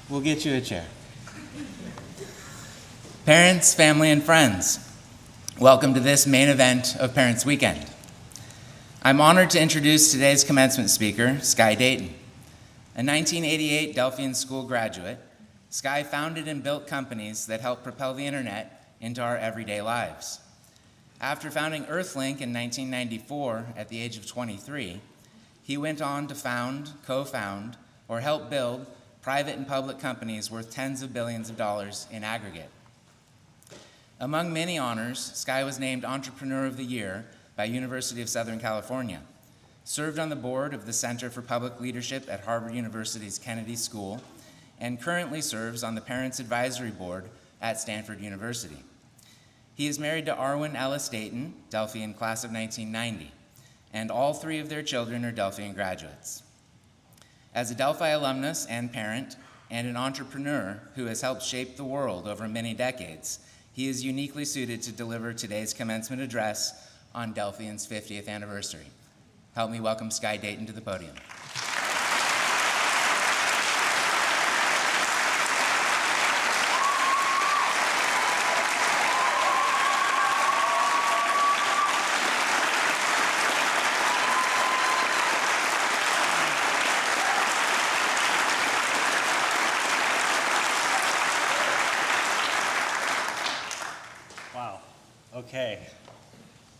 We'll get you a chair. Parents, family, and friends, welcome to this main event of Parents Weekend. I'm honored to introduce today's commencement speaker, Sky Dayton. A 1988 Delphian school graduate, Sky founded and built companies that help propel the internet into our everyday lives. After founding Earthlink in 1994 at the age of 23, he went on to found, co-found, or help build private and public companies worth tens of billions of dollars in aggregate. Among many honors, Sky was named Entrepreneur of the Year by University of Southern California, served on the board of the Center for Public Leadership at Harvard University's Kennedy School, and currently serves on the Parents Advisory Board at Stanford University. He is married to Arwen Ellis Dayton, Delphian class of 1990, and all three of their children are Delphian graduates. As a Delphi alumnus and parent, and an entrepreneur who has helped shape the world over many decades, he is uniquely suited to deliver today's commencement address on Delphian's 50th anniversary. Help me welcome Sky Dayton to the podium. Okay,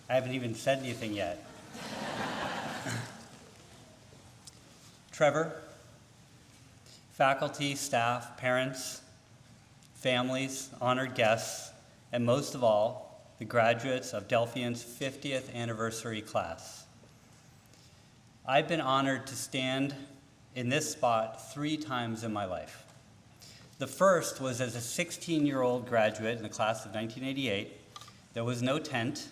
I haven't even said anything yet. Trevor, faculty, staff, parents, families, honored guests, and most of all, the graduates of Delphian's 50th anniversary class. I've been honored to stand in this spot 3 times in my life. The first was as a 16-year-old graduate in the class of 1988. There was no tent.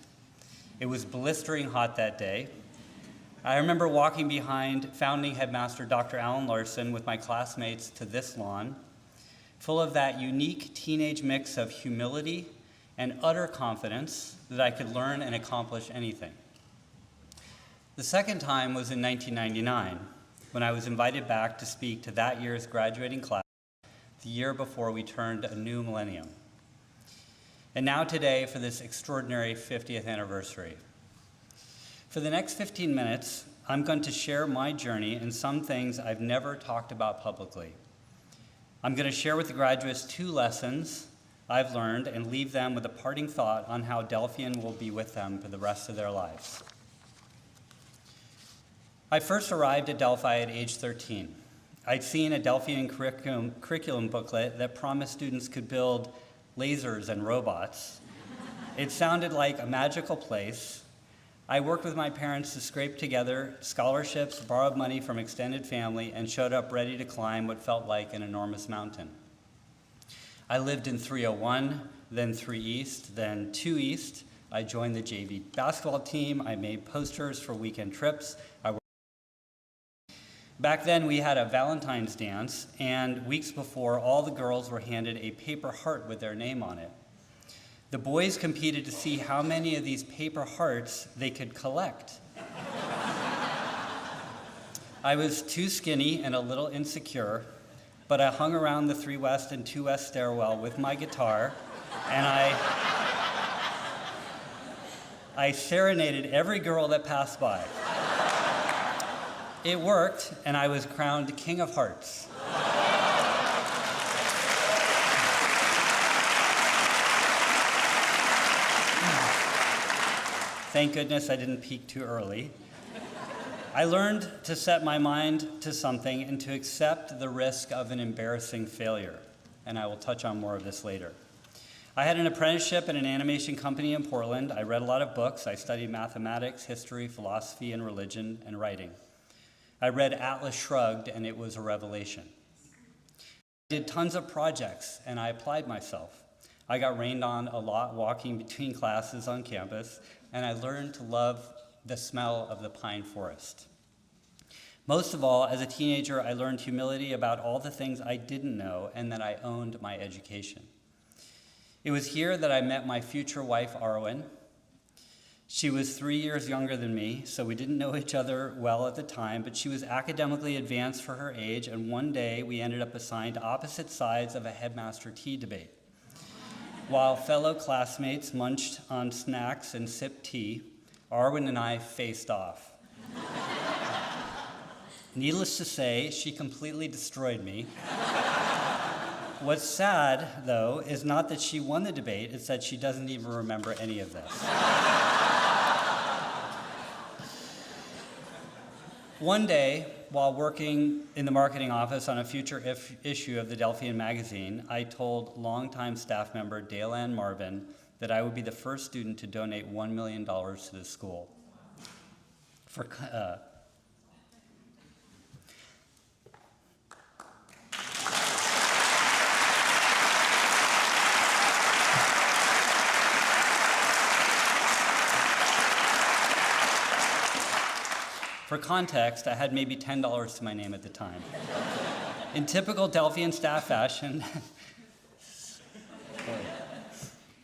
It was blistering hot that day. I remember walking behind founding headmaster Dr. Alan Larson with my classmates to this lawn, full of that unique teenage mix of humility and utter confidence that I could learn and accomplish anything. The second time was in 1999, when I was invited back to speak to that year's graduating class, the year before we turned a new millennium. And now today for this extraordinary 50th anniversary. For the next 15 minutes, I'm going to share my journey and some things I've never talked about publicly. I'm going to share with the graduates 2 lessons I've learned and leave them with a parting thought on how Delphian will be with them for the rest of their lives. I first arrived at Delphi at age 13. I'd seen a Delphian curriculum booklet that promised students could build lasers and robots. It sounded like a magical place. I worked with my parents to scrape together scholarships, borrowed money from extended family, and showed up ready to climb what felt like an enormous mountain. I lived in 301, then 3 East, then 2 East. I joined the JV basketball team. I made posters for weekend trips. Back then, we had a Valentine's dance, and weeks before, all the girls were handed a paper heart with their name on it. The boys competed to see how many of these paper hearts they could collect. I was too skinny and a little insecure, but I hung around the 3 West and 2 West stairwell with my guitar, and I serenaded every girl that passed by. It worked, and I was crowned King of Hearts. Thank goodness I didn't peak too early. I learned to set my mind to something and to accept the risk of an embarrassing failure, and I will touch on more of this later. I had an apprenticeship in an animation company in Portland. I read a lot of books. I studied mathematics, history, philosophy, and religion, and writing. I read Atlas Shrugged, and it was a revelation. I did tons of projects, and I applied myself. I got rained on a lot walking between classes on campus, and I learned to love the smell of the pine forest. Most of all, as a teenager, I learned humility about all the things I didn't know and that I owned my education. It was here that I met my future wife, Arwen. She was 3 years younger than me, so we didn't know each other well at the time, but she was academically advanced for her age, and one day we ended up assigned opposite sides of a headmaster tea debate. While fellow classmates munched on snacks and sipped tea, Arwen and I faced off. Needless to say, she completely destroyed me. What's sad, though, is not that she won the debate, it's that she doesn't even remember any of this. One day, while working in the marketing office on a future issue of the Delphian magazine, I told longtime staff member Delphian Marvin that I would be the first student to donate $1 million to the school. For context, I had maybe $10 to my name at the time. In typical Delphian staff fashion,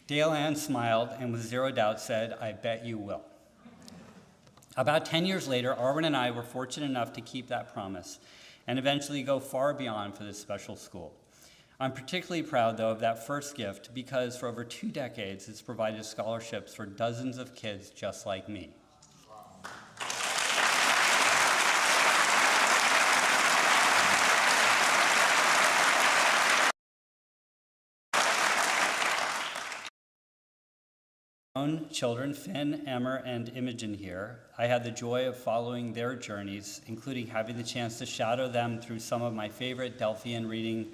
Delphian smiled and with zero doubt said, "I bet you will." About 10 years later, Arwen and I were fortunate enough to keep that promise and eventually go far beyond for this special school. I'm particularly proud, though, of that first gift because for over 2 decades, it's provided scholarships for dozens of kids just like me. Own children, Finn, Emmer, and Imogen here, I had the joy of following their journeys, including having the chance to shadow them through some of my favorite Delphian reading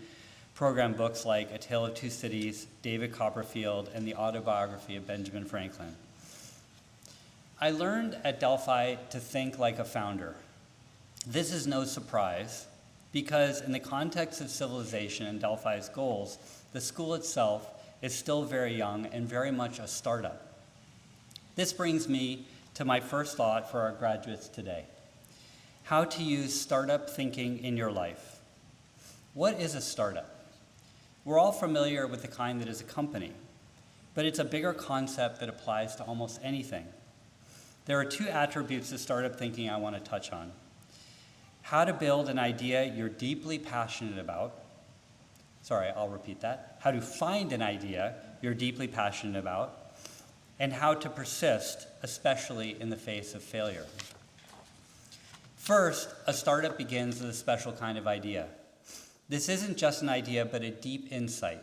program books like A Tale of Two Cities, David Copperfield, and the autobiography of Benjamin Franklin. I learned at Delphi to think like a founder. This is no surprise, because in the context of civilization and Delphi's goals, the school itself is still very young and very much a startup. This brings me to my first thought for our graduates today: how to use startup thinking in your life. What is a startup? We're all familiar with the kind that is a company, but it's a bigger concept that applies to almost anything. There are 2 attributes to startup thinking I want to touch on: how to build an idea you're deeply passionate about. Sorry, I'll repeat that. How to find an idea you're deeply passionate about, and how to persist, especially in the face of failure. First, a startup begins with a special kind of idea. This isn't just an idea, but a deep insight.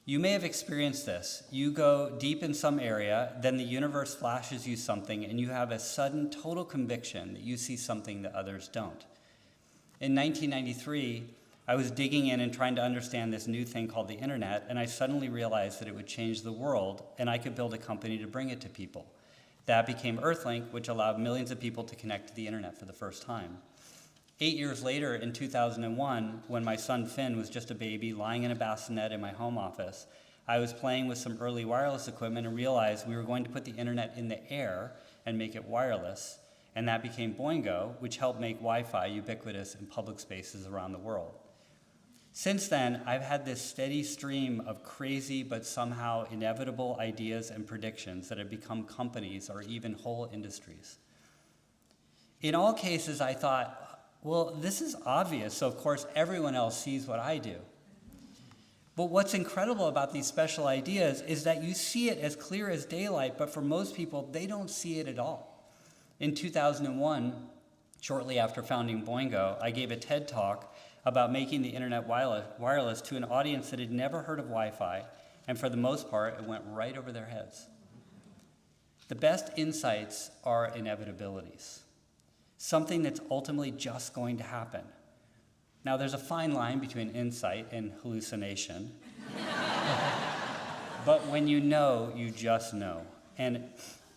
You may have experienced this. You go deep in some area, then the universe flashes you something, and you have a sudden total conviction that you see something that others don't. In 1993, I was digging in and trying to understand this new thing called the internet, and I suddenly realized that it would change the world, and I could build a company to bring it to people. That became Earthlink, which allowed millions of people to connect to the internet for the first time. 8 years later, in 2001, when my son Finn was just a baby lying in a bassinet in my home office, I was playing with some early wireless equipment and realized we were going to put the internet in the air and make it wireless, and that became Boingo, which helped make Wi-Fi ubiquitous in public spaces around the world. Since then, I've had this steady stream of crazy but somehow inevitable ideas and predictions that have become companies or even whole industries. In all cases, I thought, well, this is obvious, so of course everyone else sees what I do. But what's incredible about these special ideas is that you see it as clear as daylight, but for most people, they don't see it at all. In 2001, shortly after founding Boingo, I gave a TED Talk about making the internet wireless to an audience that had never heard of Wi-Fi, and for the most part, it went right over their heads. The best insights are inevitabilities, something that's ultimately just going to happen. Now, there's a fine line between insight and hallucination, but when you know, you just know. And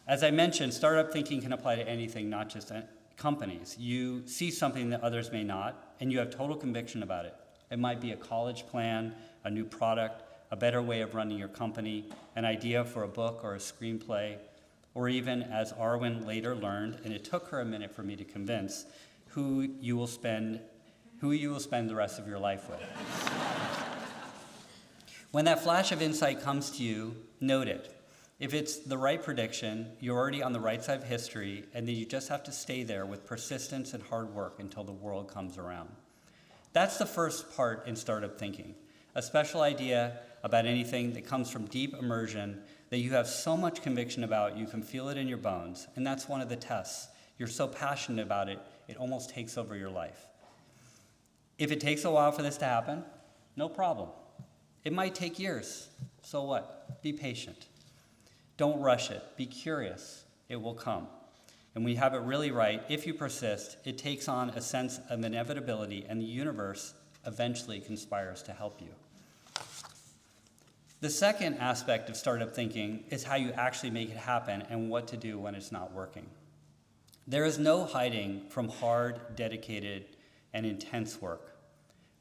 as I mentioned, startup thinking can apply to anything, not just companies. You see something that others may not, and you have total conviction about it. It might be a college plan, a new product, a better way of running your company, an idea for a book or a screenplay, or even, as Arwen later learned, and it took her a minute for me to convince, who you will spend the rest of your life with. When that flash of insight comes to you, note it. If it's the right prediction, you're already on the right side of history, and then you just have to stay there with persistence and hard work until the world comes around. That's the first part in startup thinking, a special idea about anything that comes from deep immersion that you have so much conviction about you can feel it in your bones, and that's one of the tests. You're so passionate about it, it almost takes over your life. If it takes a while for this to happen, no problem. It might take years. So what? Be patient. Don't rush it. Be curious. It will come. And when you have it really right, if you persist, it takes on a sense of inevitability, and the universe eventually conspires to help you. The second aspect of startup thinking is how you actually make it happen and what to do when it's not working. There is no hiding from hard, dedicated, and intense work.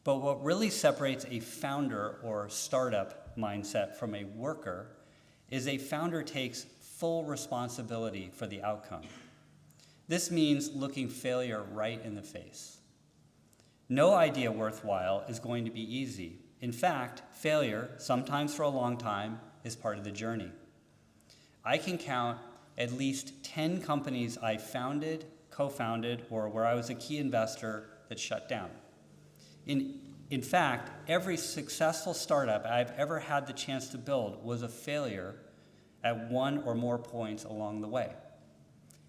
But what really separates a founder or startup mindset from a worker is a founder takes full responsibility for the outcome. This means looking failure right in the face. No idea worthwhile is going to be easy. In fact, failure, sometimes for a long time, is part of the journey. I can count at least 10 companies I founded, co-founded, or where I was a key investor that shut down. In fact, every successful startup I've ever had the chance to build was a failure at one or more points along the way.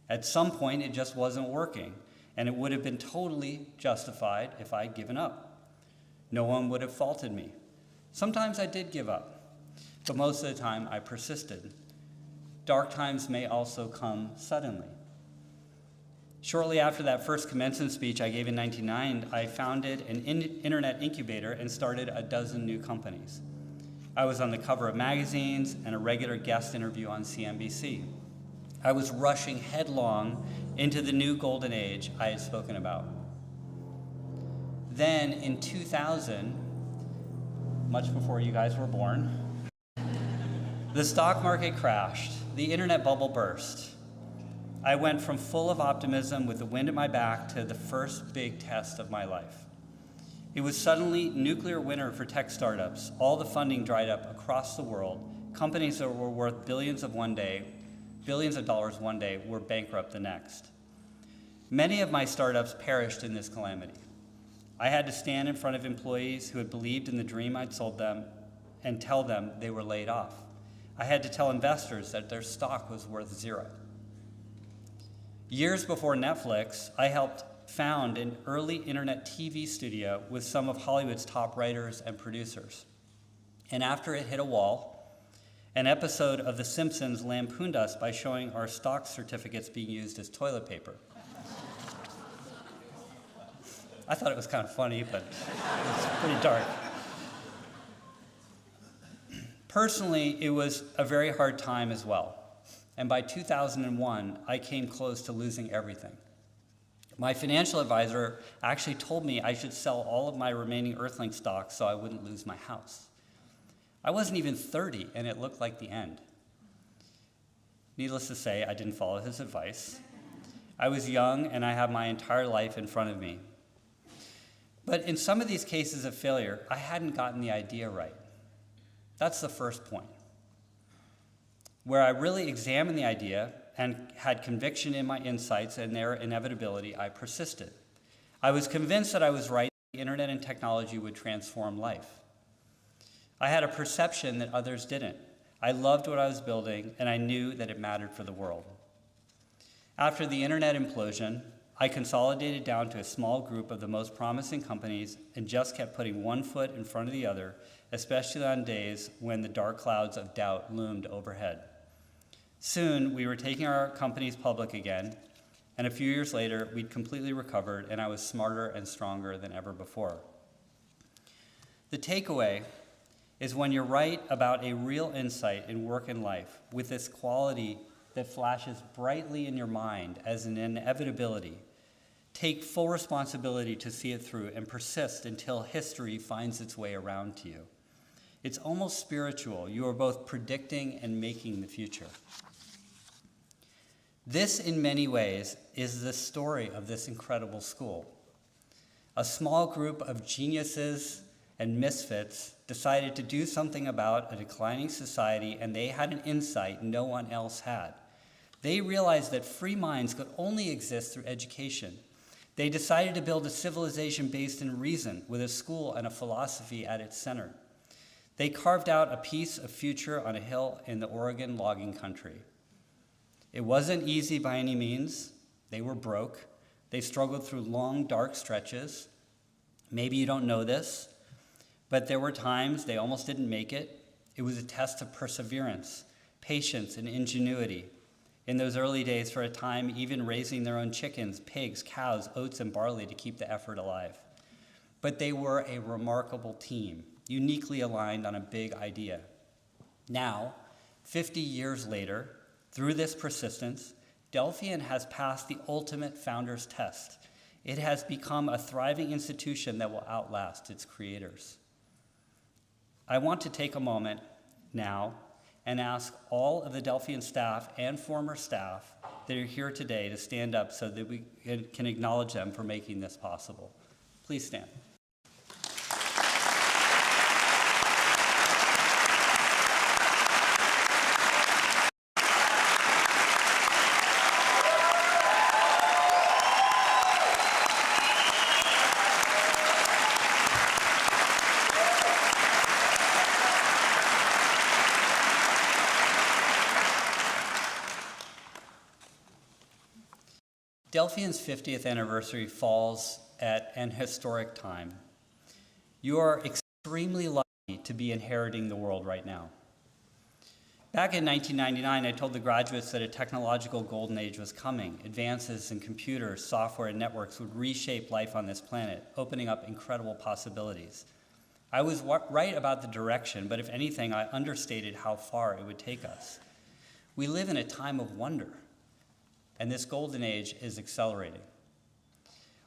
At some point, it just wasn't working, and it would have been totally justified if I'd given up. No one would have faulted me. Sometimes I did give up, but most of the time I persisted. Dark times may also come suddenly. Shortly after that first commencement speech I gave in 1999, I founded an internet incubator and started a dozen new companies. I was on the cover of magazines and a regular guest interview on CNBC. I was rushing headlong into the new golden age I had spoken about. Then in 2000, much before you guys were born, the stock market crashed. The internet bubble burst. I went from full of optimism with the wind at my back to the first big test of my life. It was suddenly nuclear winter for tech startups. All the funding dried up across the world. Companies that were worth billions of dollars one day were bankrupt the next. Many of my startups perished in this calamity. I had to stand in front of employees who had believed in the dream I'd sold them and tell them they were laid off. I had to tell investors that their stock was worth zero. Years before Netflix, I helped found an early internet TV studio with some of Hollywood's top writers and producers. And after it hit a wall, an episode of The Simpsons lampooned us by showing our stock certificates being used as toilet paper. I thought it was kind of funny, but it was pretty dark. Personally, it was a very hard time as well. And by 2001, I came close to losing everything. My financial advisor actually told me I should sell all of my remaining Earthlink stocks so I wouldn't lose my house. I wasn't even 30, and it looked like the end. Needless to say, I didn't follow his advice. I was young, and I had my entire life in front of me. But in some of these cases of failure, I hadn't gotten the idea right. That's the first point. Where I really examined the idea and had conviction in my insights and their inevitability, I persisted. I was convinced that I was right, the internet and technology would transform life. I had a perception that others didn't. I loved what I was building, and I knew that it mattered for the world. After the internet implosion, I consolidated down to a small group of the most promising companies and just kept putting one foot in front of the other, especially on days when the dark clouds of doubt loomed overhead. Soon, we were taking our companies public again, and a few years later, we'd completely recovered, and I was smarter and stronger than ever before. The takeaway is when you're right about a real insight in work and life, with this quality that flashes brightly in your mind as an inevitability, take full responsibility to see it through and persist until history finds its way around to you. It's almost spiritual. You are both predicting and making the future. This, in many ways, is the story of this incredible school. A small group of geniuses and misfits decided to do something about a declining society, and they had an insight no one else had. They realized that free minds could only exist through education. They decided to build a civilization based in reason, with a school and a philosophy at its center. They carved out a piece of future on a hill in the Oregon logging country. It wasn't easy by any means. They were broke. They struggled through long, dark stretches. Maybe you don't know this, but there were times they almost didn't make it. It was a test of perseverance, patience, and ingenuity. In those early days, for a time, even raising their own chickens, pigs, cows, oats, and barley to keep the effort alive. But they were a remarkable team, uniquely aligned on a big idea. Now, 50 years later, through this persistence, Delphian has passed the ultimate founder's test. It has become a thriving institution that will outlast its creators. I want to take a moment now and ask all of the Delphian staff and former staff that are here today to stand up so that we can acknowledge them for making this possible. Please stand. Delphian's 50th anniversary falls at an historic time. You are extremely lucky to be inheriting the world right now. Back in 1999, I told the graduates that a technological golden age was coming. Advances in computers, software, and networks would reshape life on this planet, opening up incredible possibilities. I was right about the direction, but if anything, I understated how far it would take us. We live in a time of wonder, and this golden age is accelerating.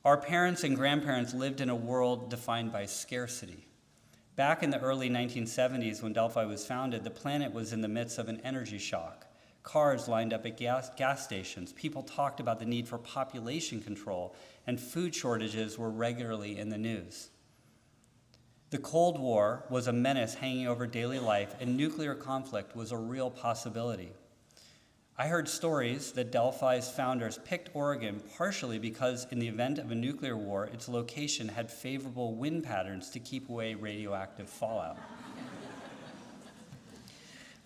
Our parents and grandparents lived in a world defined by scarcity. Back in the early 1970s, when Delphi was founded, the planet was in the midst of an energy shock. Cars lined up at gas stations. People talked about the need for population control, and food shortages were regularly in the news. The Cold War was a menace hanging over daily life, and nuclear conflict was a real possibility. I heard stories that Delphi's founders picked Oregon partially because in the event of a nuclear war, its location had favorable wind patterns to keep away radioactive fallout.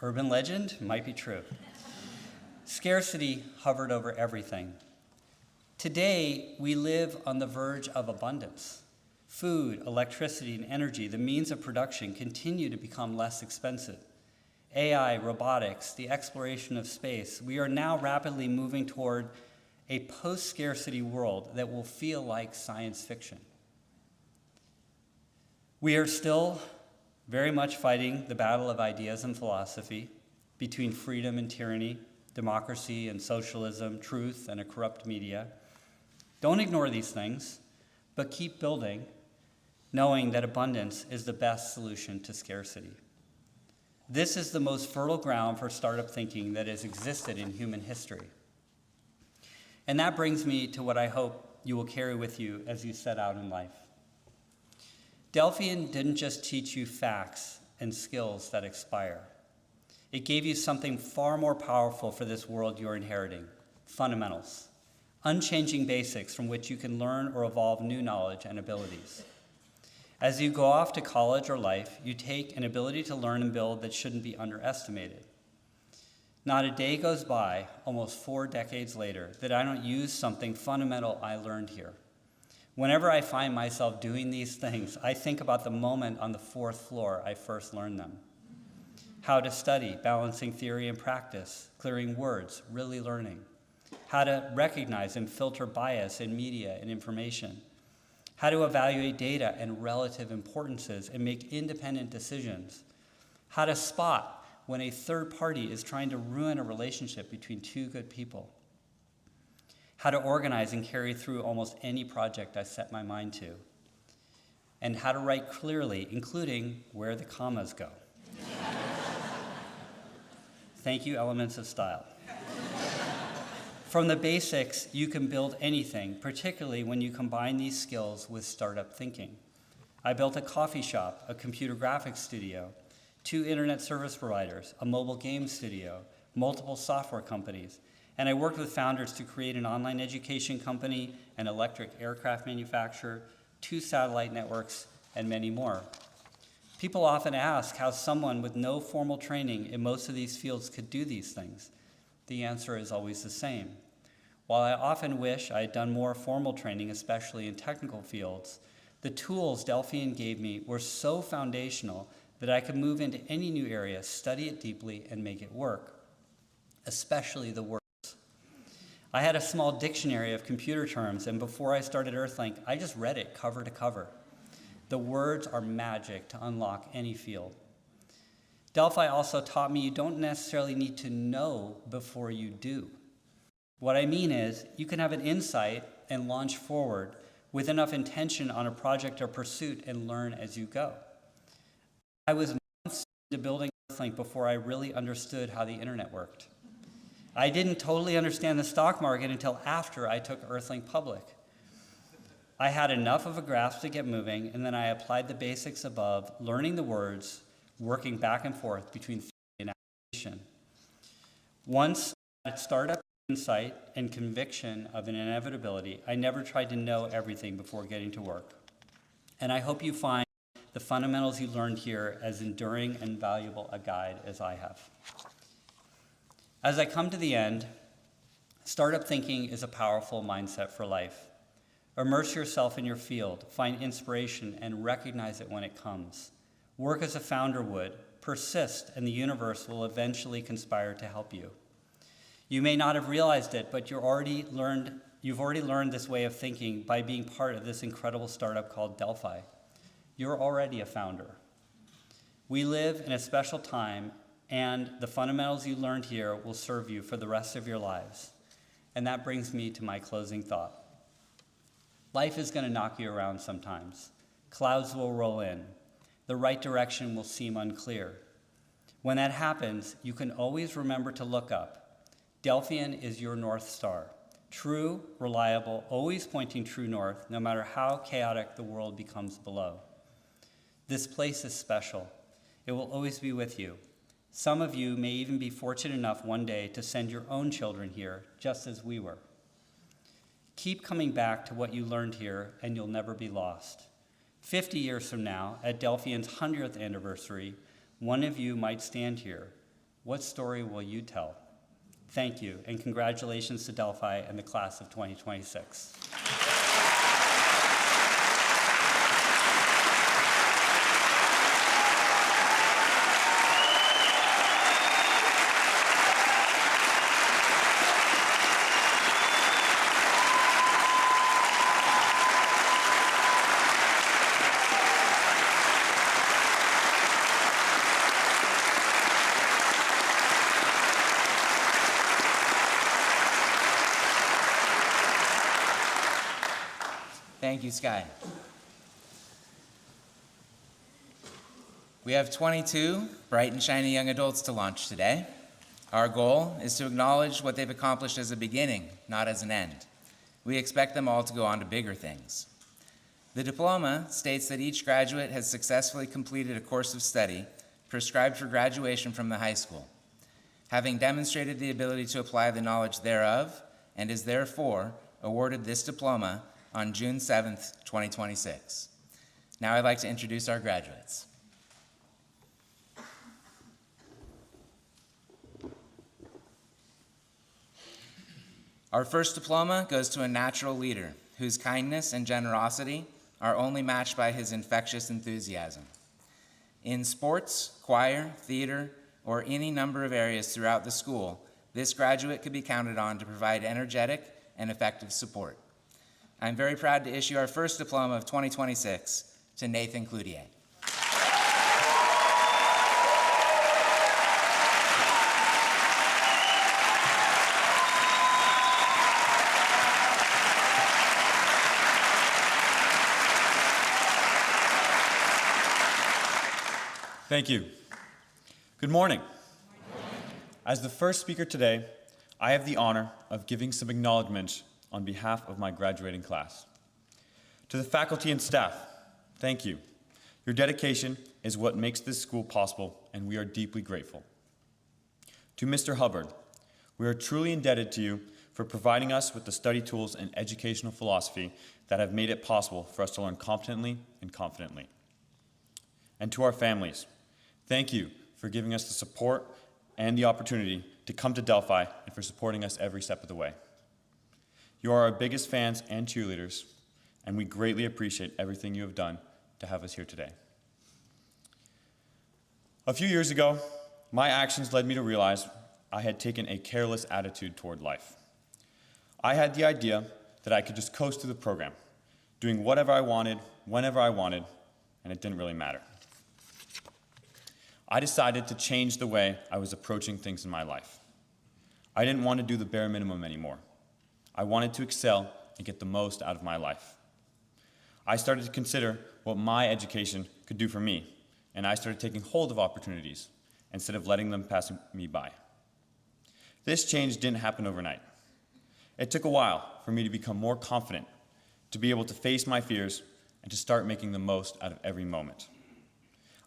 Urban legend might be true. Scarcity hovered over everything. Today, we live on the verge of abundance. Food, electricity, and energy, the means of production, continue to become less expensive. AI, robotics, the exploration of space, we are now rapidly moving toward a post-scarcity world that will feel like science fiction. We are still very much fighting the battle of ideas and philosophy between freedom and tyranny, democracy and socialism, truth and a corrupt media. Don't ignore these things, but keep building, knowing that abundance is the best solution to scarcity. This is the most fertile ground for startup thinking that has existed in human history. And that brings me to what I hope you will carry with you as you set out in life. Delphian didn't just teach you facts and skills that expire. It gave you something far more powerful for this world you're inheriting: fundamentals, unchanging basics from which you can learn or evolve new knowledge and abilities. As you go off to college or life, you take an ability to learn and build that shouldn't be underestimated. Not a day goes by, almost 4 decades later, that I don't use something fundamental I learned here. Whenever I find myself doing these things, I think about the moment on the 4th floor I first learned them. How to study, balancing theory and practice, clearing words, really learning. How to recognize and filter bias in media and information. How to evaluate data and relative importances and make independent decisions. How to spot when a third party is trying to ruin a relationship between two good people. How to organize and carry through almost any project I set my mind to. And how to write clearly, including where the commas go. Thank you, Elements of Style. From the basics, you can build anything, particularly when you combine these skills with startup thinking. I built a coffee shop, a computer graphics studio, 2 internet service providers, a mobile game studio, multiple software companies, and I worked with founders to create an online education company, an electric aircraft manufacturer, 2 satellite networks, and many more. People often ask how someone with no formal training in most of these fields could do these things. The answer is always the same. While I often wish I had done more formal training, especially in technical fields, the tools Delphian gave me were so foundational that I could move into any new area, study it deeply, and make it work, especially the words. I had a small dictionary of computer terms, and before I started Earthlink, I just read it cover to cover. The words are magic to unlock any field. Delphi also taught me you don't necessarily need to know before you do. What I mean is, you can have an insight and launch forward with enough intention on a project or pursuit and learn as you go. I was months into building Earthlink before I really understood how the internet worked. I didn't totally understand the stock market until after I took Earthlink public. I had enough of a grasp to get moving, and then I applied the basics above, learning the words, working back and forth between theory and application. Once I had startup insight and conviction of an inevitability, I never tried to know everything before getting to work. And I hope you find the fundamentals you learned here as enduring and valuable a guide as I have. As I come to the end, startup thinking is a powerful mindset for life. Immerse yourself in your field, find inspiration, and recognize it when it comes. Work as a founder would, persist, and the universe will eventually conspire to help you. You may not have realized it, but you've already learned this way of thinking by being part of this incredible startup called Delphi. You're already a founder. We live in a special time, and the fundamentals you learned here will serve you for the rest of your lives. And that brings me to my closing thought. Life is going to knock you around sometimes. Clouds will roll in. The right direction will seem unclear. When that happens, you can always remember to look up. Delphian is your North Star. True, reliable, always pointing true north, no matter how chaotic the world becomes below. This place is special. It will always be with you. Some of you may even be fortunate enough one day to send your own children here, just as we were. Keep coming back to what you learned here, and you'll never be lost. 50 years from now, at Delphian's 100th anniversary, one of you might stand here. What story will you tell? Thank you, and congratulations to Delphi and the class of 2026. Thank you, Sky. We have 22 bright and shiny young adults to launch today. Our goal is to acknowledge what they've accomplished as a beginning, not as an end. We expect them all to go on to bigger things. The diploma states that each graduate has successfully completed a course of study prescribed for graduation from the high school, having demonstrated the ability to apply the knowledge thereof, and is therefore awarded this diploma on June 7th, 2026. Now I'd like to introduce our graduates. Our first diploma goes to a natural leader whose kindness and generosity are only matched by his infectious enthusiasm. In sports, choir, theater, or any number of areas throughout the school, this graduate could be counted on to provide energetic and effective support. I'm very proud to issue our first diploma of 2026 to Nathan Cloutier. Thank you. Good morning. As the first speaker today, I have the honor of giving some acknowledgement on behalf of my graduating class. To the faculty and staff, thank you Your dedication is what makes this school possible, and we are deeply grateful. To Mr. Hubbard, we are truly indebted to you for providing us with the study tools and educational philosophy that have made it possible for us to learn competently and confidently. And to our families, thank you for giving us the support and the opportunity to come to Delphi and for supporting us every step of the way. You are our biggest fans and cheerleaders, and we greatly appreciate everything you have done to have us here today. A few years ago, my actions led me to realize I had taken a careless attitude toward life. I had the idea that I could just coast through the program, doing whatever I wanted, whenever I wanted, and it didn't really matter. I decided to change the way I was approaching things in my life. I didn't want to do the bare minimum anymore. I wanted to excel and get the most out of my life. I started to consider what my education could do for me, and I started taking hold of opportunities instead of letting them pass me by. This change didn't happen overnight. It took a while for me to become more confident, to be able to face my fears, and to start making the most out of every moment.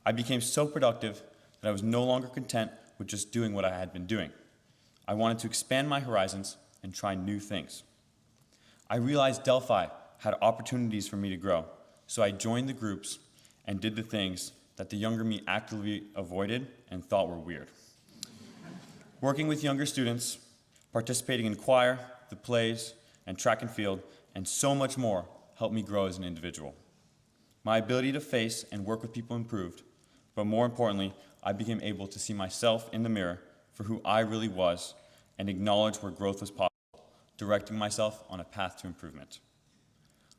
I became so productive that I was no longer content with just doing what I had been doing. I wanted to expand my horizons and try new things. I realized Delphi had opportunities for me to grow, so I joined the groups and did the things that the younger me actively avoided and thought were weird. Working with younger students, participating in choir, the plays, and track and field, and so much more helped me grow as an individual. My ability to face and work with people improved, but more importantly, I became able to see myself in the mirror for who I really was and acknowledge where growth was possible, directing myself on a path to improvement.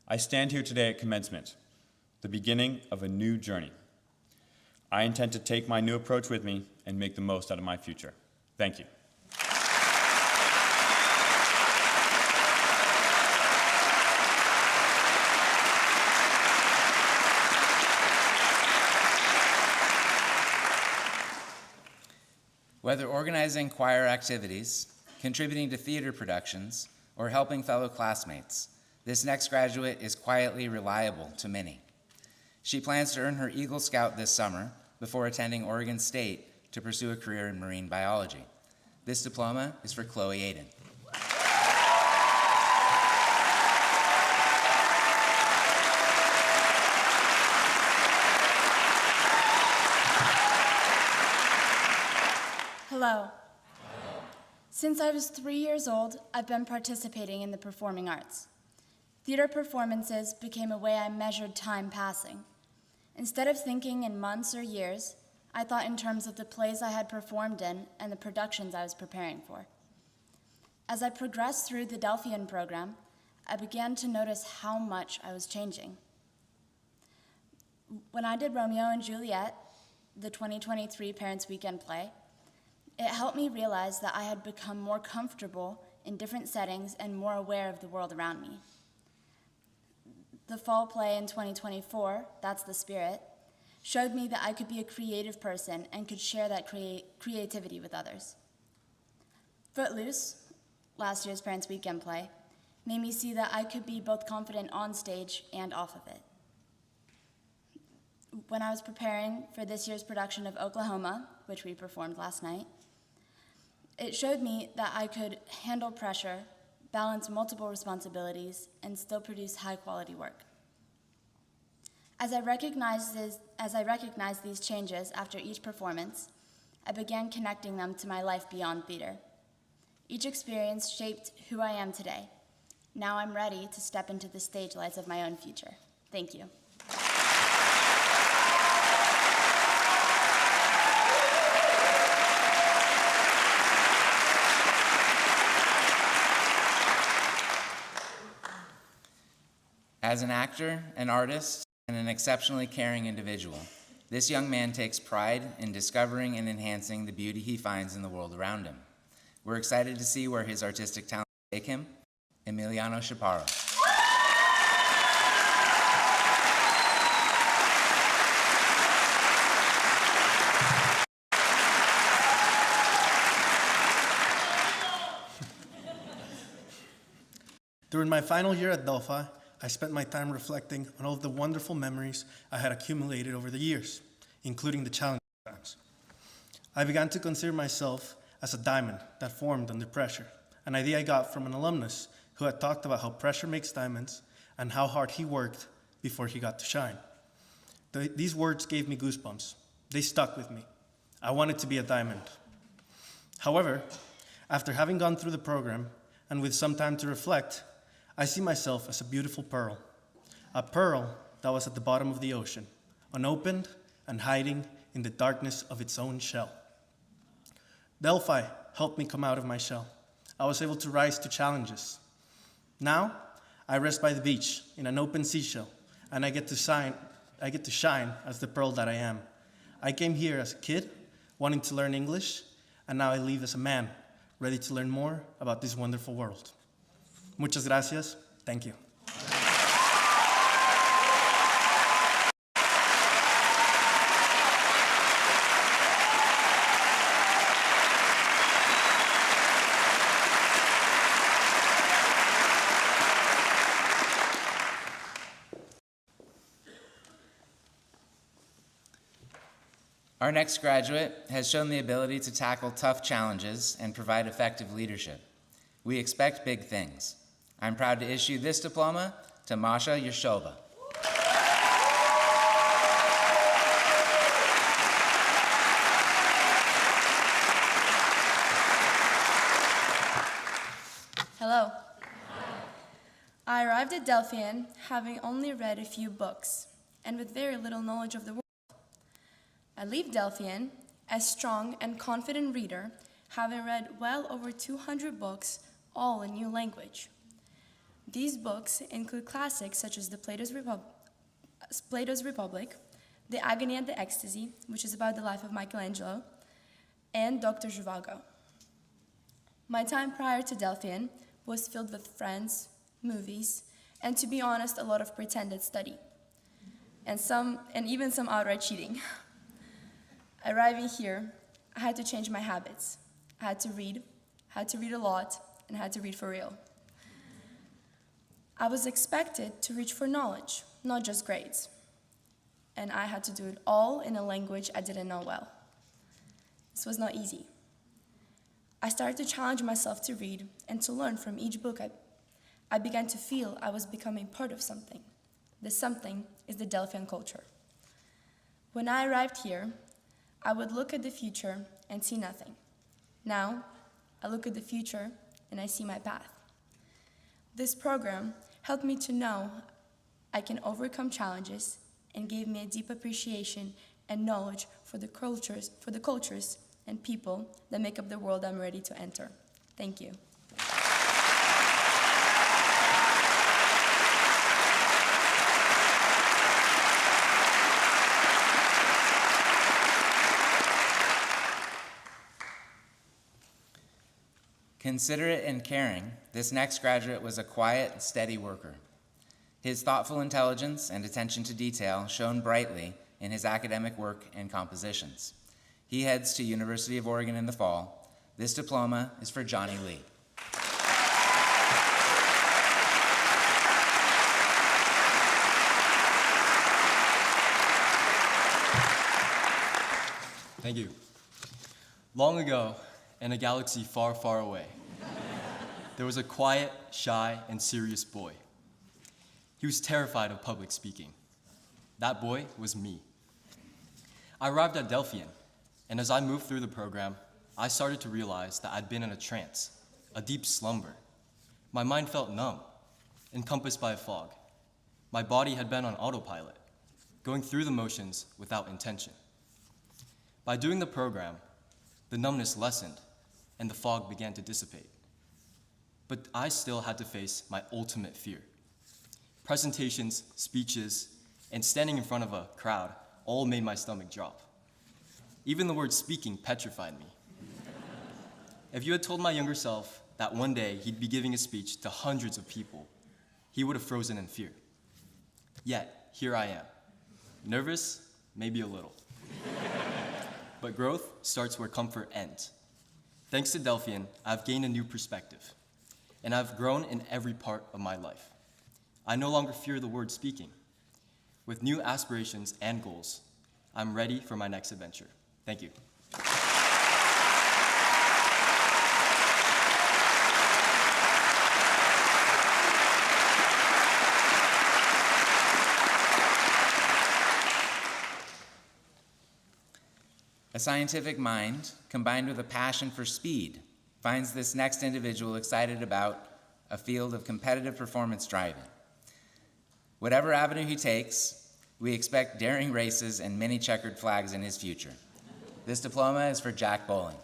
I stand here today at Commencement, the beginning of a new journey. I intend to take my new approach with me and make the most out of my future. Thank you. Whether organizing choir activities, contributing to theater productions, or helping fellow classmates, this next graduate is quietly reliable to many. She plans to earn her Eagle Scout this summer before attending Oregon State to pursue a career in marine biology. This diploma is for Chloe Aiden. Hello. Since I was 3 years old, I've been participating in the performing arts. Theater performances became a way I measured time passing. Instead of thinking in months or years, I thought in terms of the plays I had performed in and the productions I was preparing for. As I progressed through the Delphian program, I began to notice how much I was changing. When I did Romeo and Juliet, the 2023 Parents' Weekend play, it helped me realize that I had become more comfortable in different settings and more aware of the world around me. The fall play in 2024, That's the Spirit, showed me that I could be a creative person and could share that creativity with others. Footloose, last year's Parents' Weekend play, made me see that I could be both confident on stage and off of it. When I was preparing for this year's production of Oklahoma, which we performed last night, it showed me that I could handle pressure, balance multiple responsibilities, and still produce high-quality work. As I recognized these changes after each performance, I began connecting them to my life beyond theater. Each experience shaped who I am today. Now I'm ready to step into the stage lights of my own future. Thank you. As an actor, an artist, and an exceptionally caring individual, this young man takes pride in discovering and enhancing the beauty he finds in the world around him. We're excited to see where his artistic talent will take him. Emiliano Chaparro. During my final year at Delphi, I spent my time reflecting on all of the wonderful memories I had accumulated over the years, including the challenging times. I began to consider myself as a diamond that formed under pressure, an idea I got from an alumnus who had talked about how pressure makes diamonds and how hard he worked before he got to shine. These words gave me goosebumps. They stuck with me. I wanted to be a diamond. However, after having gone through the program and with some time to reflect, I see myself as a beautiful pearl, a pearl that was at the bottom of the ocean, unopened and hiding in the darkness of its own shell. Delphi helped me come out of my shell. I was able to rise to challenges. Now, I rest by the beach in an open seashell, and I get to shine as the pearl that I am. I came here as a kid, wanting to learn English, and now I leave as a man, ready to learn more about this wonderful world. Muchas gracias. Thank you. Our next graduate has shown the ability to tackle tough challenges and provide effective leadership. We expect big things. I'm proud to issue this diploma to Masha Yashova. Hello. I arrived at Delphian having only read a few books and with very little knowledge of the world. I leave Delphian a strong and confident reader, having read well over 200 books, all in new language. These books include classics such as Plato's Republic, The Agony and the Ecstasy, which is about the life of Michelangelo, and Dr. Zhivago. My time prior to Delphian was filled with friends, movies, and to be honest, a lot of pretended study, and even some outright cheating. Arriving here, I had to change my habits. I had to read a lot, and had to read for real. I was expected to reach for knowledge, not just grades. And I had to do it all in a language I didn't know well. This was not easy. I started to challenge myself to read and to learn from each book. I began to feel I was becoming part of something. This something is the Delphian culture. When I arrived here, I would look at the future and see nothing. Now, I look at the future and I see my path. This program helped me to know I can overcome challenges and gave me a deep appreciation and knowledge for the cultures and people that make up the world I'm ready to enter. Thank you. Considerate and caring, this next graduate was a quiet, steady worker. His thoughtful intelligence and attention to detail shone brightly in his academic work and compositions. He heads to University of Oregon in the fall. This diploma is for Johnny Lee. Thank you. Long ago, in a galaxy far, far away, there was a quiet, shy, and serious boy. He was terrified of public speaking. That boy was me. I arrived at Delphian, and as I moved through the program, I started to realize that I'd been in a trance, a deep slumber. My mind felt numb, encompassed by a fog. My body had been on autopilot, going through the motions without intention. By doing the program, the numbness lessened, and the fog began to dissipate. But I still had to face my ultimate fear. Presentations, speeches, and standing in front of a crowd all made my stomach drop. Even the word speaking petrified me. If you had told my younger self that one day he'd be giving a speech to hundreds of people, he would have frozen in fear. Yet, here I am. Nervous? Maybe a little. But growth starts where comfort ends. Thanks to Delphian, I've gained a new perspective, and I've grown in every part of my life. I no longer fear the word speaking. With new aspirations and goals, I'm ready for my next adventure. Thank you. A scientific mind, combined with a passion for speed, finds this next individual excited about a field of competitive performance driving. Whatever avenue he takes, we expect daring races and many checkered flags in his future. This diploma is for Jack Bowling.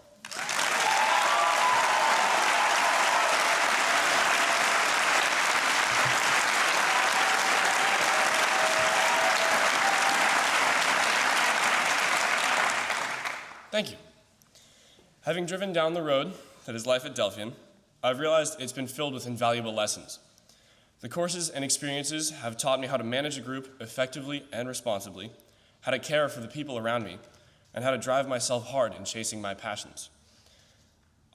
Thank you. Having driven down the road that is life at Delphian, I've realized it's been filled with invaluable lessons. The courses and experiences have taught me how to manage a group effectively and responsibly, how to care for the people around me, and how to drive myself hard in chasing my passions.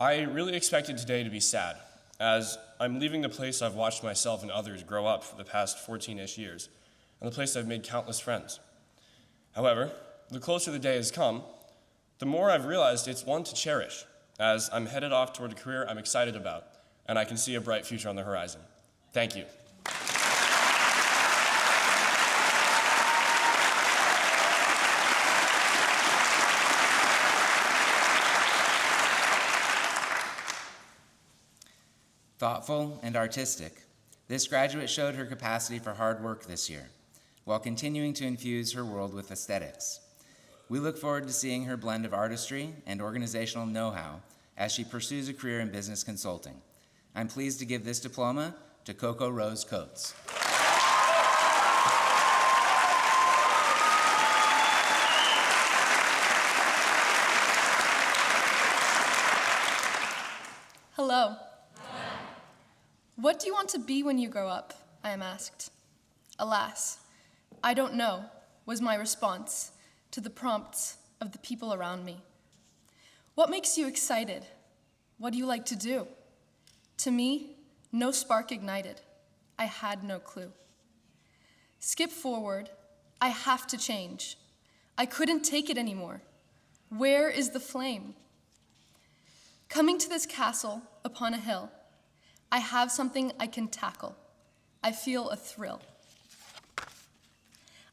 I really expected today to be sad, as I'm leaving the place I've watched myself and others grow up for the past 14-ish years, and the place I've made countless friends. However, the closer the day has come, the more I've realized it's one to cherish, as I'm headed off toward a career I'm excited about, and I can see a bright future on the horizon. Thank you. Thoughtful and artistic, this graduate showed her capacity for hard work this year, while continuing to infuse her world with aesthetics. We look forward to seeing her blend of artistry and organizational know-how as she pursues a career in business consulting. I'm pleased to give this diploma to Coco Rose Coates. Hello. What do you want to be when you grow up? I am asked. Alas, I don't know, was my response to the prompts of the people around me. What makes you excited? What do you like to do? To me, no spark ignited. I had no clue. Skip forward, I have to change. I couldn't take it anymore. Where is the flame? Coming to this castle upon a hill, I have something I can tackle. I feel a thrill.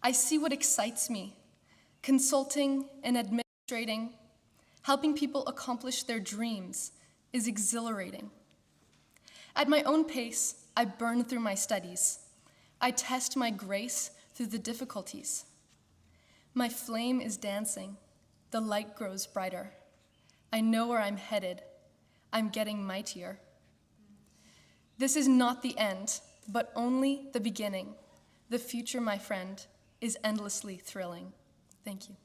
I see what excites me. Consulting and administrating, helping people accomplish their dreams is exhilarating. At my own pace, I burn through my studies. I test my grace through the difficulties. My flame is dancing. The light grows brighter. I know where I'm headed. I'm getting mightier. This is not the end, but only the beginning. The future, my friend, is endlessly thrilling. Thank you.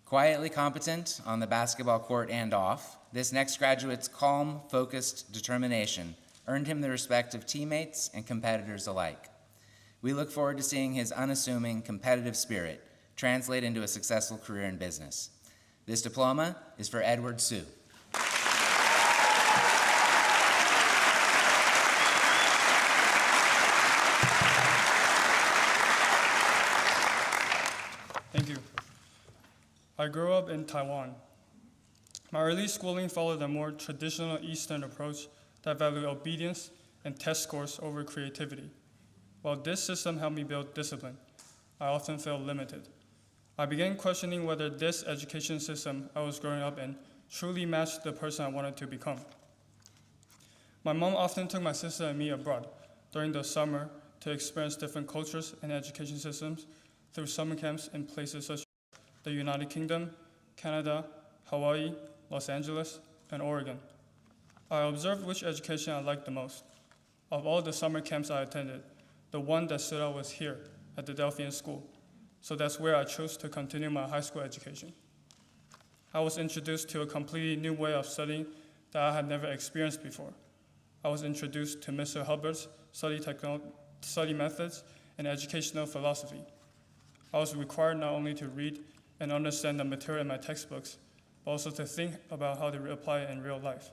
Quietly competent on the basketball court and off, this next graduate's calm, focused determination earned him the respect of teammates and competitors alike. We look forward to seeing his unassuming, competitive spirit translate into a successful career in business. This diploma is for Edward Sue. Thank you. I grew up in Taiwan. My early schooling followed a more traditional Eastern approach that valued obedience and test scores over creativity. While this system helped me build discipline, I often felt limited. I began questioning whether this education system I was growing up in truly matched the person I wanted to become. My mom often took my sister and me abroad during the summer to experience different cultures and education systems through summer camps in places such as the United Kingdom, Canada, Hawaii, Los Angeles, and Oregon. I observed which education I liked the most. Of all the summer camps I attended, the one that stood out was here at the Delphian School, so that's where I chose to continue my high school education. I was introduced to a completely new way of studying that I had never experienced before. I was introduced to Mr. Hubbard's study study methods, and educational philosophy. I was required not only to read and understand the material in my textbooks, but also to think about how to apply it in real life.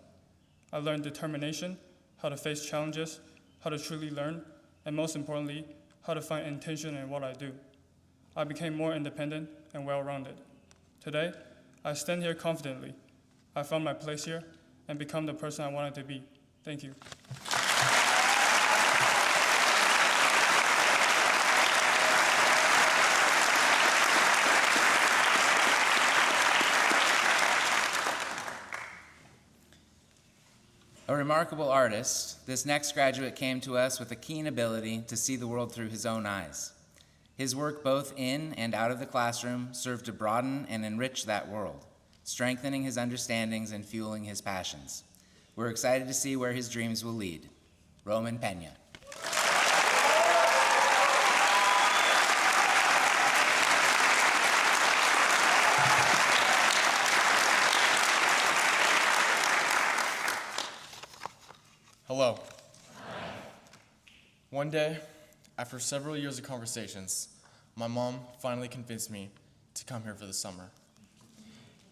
I learned determination, how to face challenges, how to truly learn, and most importantly, how to find intention in what I do. I became more independent and well-rounded. Today, I stand here confidently. I found my place here and become the person I wanted to be. Thank you. A remarkable artist, this next graduate came to us with a keen ability to see the world through his own eyes. His work both in and out of the classroom served to broaden and enrich that world, strengthening his understandings and fueling his passions. We're excited to see where his dreams will lead. Roman Pena. Hello. Hi. One day, after several years of conversations, my mom finally convinced me to come here for the summer.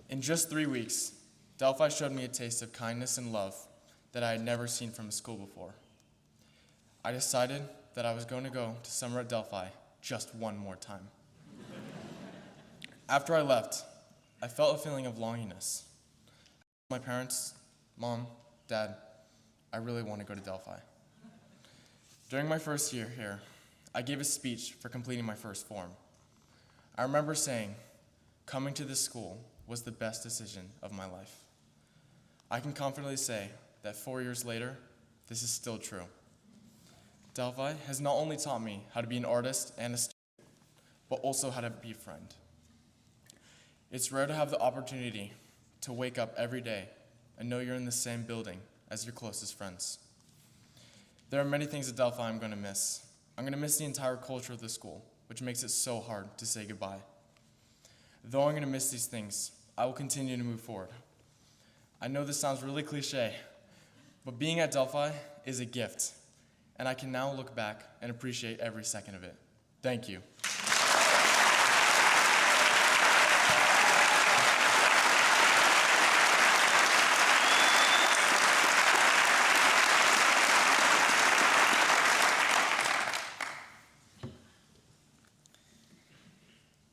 In just 3 weeks, Delphi showed me a taste of kindness and love that I had never seen from a school before. I decided that I was going to go to summer at Delphi just one more time. After I left, I felt a feeling of longingness. My parents, Mom, Dad, I really want to go to Delphi. During my first year here, I gave a speech for completing my first form. I remember saying, coming to this school was the best decision of my life. I can confidently say that 4 years later, this is still true. Delphi has not only taught me how to be an artist and a student, but also how to be a friend. It's rare to have the opportunity to wake up every day and know you're in the same building as your closest friends. There are many things at Delphi I'm going to miss. I'm going to miss the entire culture of the school, which makes it so hard to say goodbye. Though I'm going to miss these things, I will continue to move forward. I know this sounds really cliche, but being at Delphi is a gift, and I can now look back and appreciate every second of it. Thank you.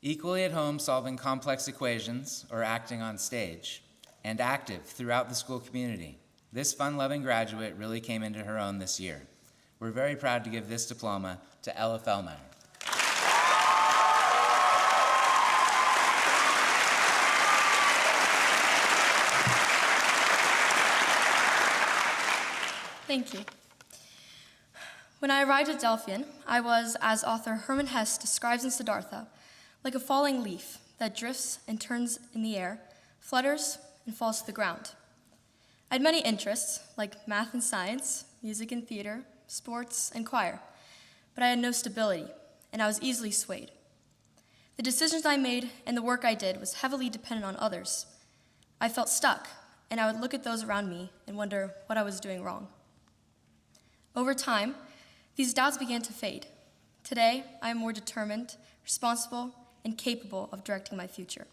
Equally at home solving complex equations or acting on stage, and active throughout the school community, this fun-loving graduate really came into her own this year. We're very proud to give this diploma to Ella Fellmeyer. Thank you. When I arrived at Delphian, I was, as author Hermann Hesse describes in Siddhartha, like a falling leaf that drifts and turns in the air, flutters, and falls to the ground. I had many interests, like math and science, music and theater, sports, and choir, but I had no stability, and I was easily swayed. The decisions I made and the work I did was heavily dependent on others. I felt stuck, and I would look at those around me and wonder what I was doing wrong. Over time, these doubts began to fade. Today, I am more determined, responsible, and capable of directing my future.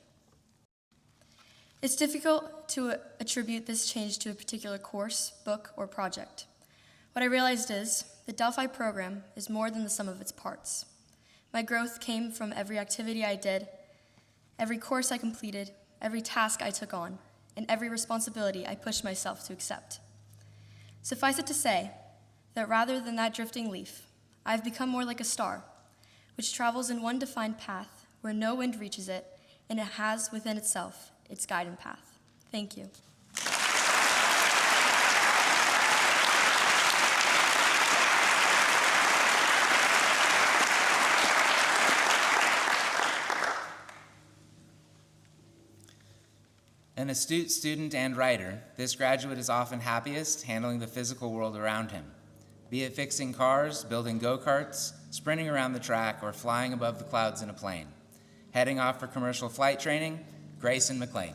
It's difficult to attribute this change to a particular course, book, or project. What I realized is the Delphi program is more than the sum of its parts. My growth came from every activity I did, every course I completed, every task I took on, and every responsibility I pushed myself to accept. Suffice it to say that rather than that drifting leaf, I've become more like a star, which travels in one defined path where no wind reaches it, and it has within itself its guiding path. Thank you. An astute student and writer, this graduate is often happiest handling the physical world around him, be it fixing cars, building go-karts, sprinting around the track, or flying above the clouds in a plane. Heading off for commercial flight training, Grayson McLean.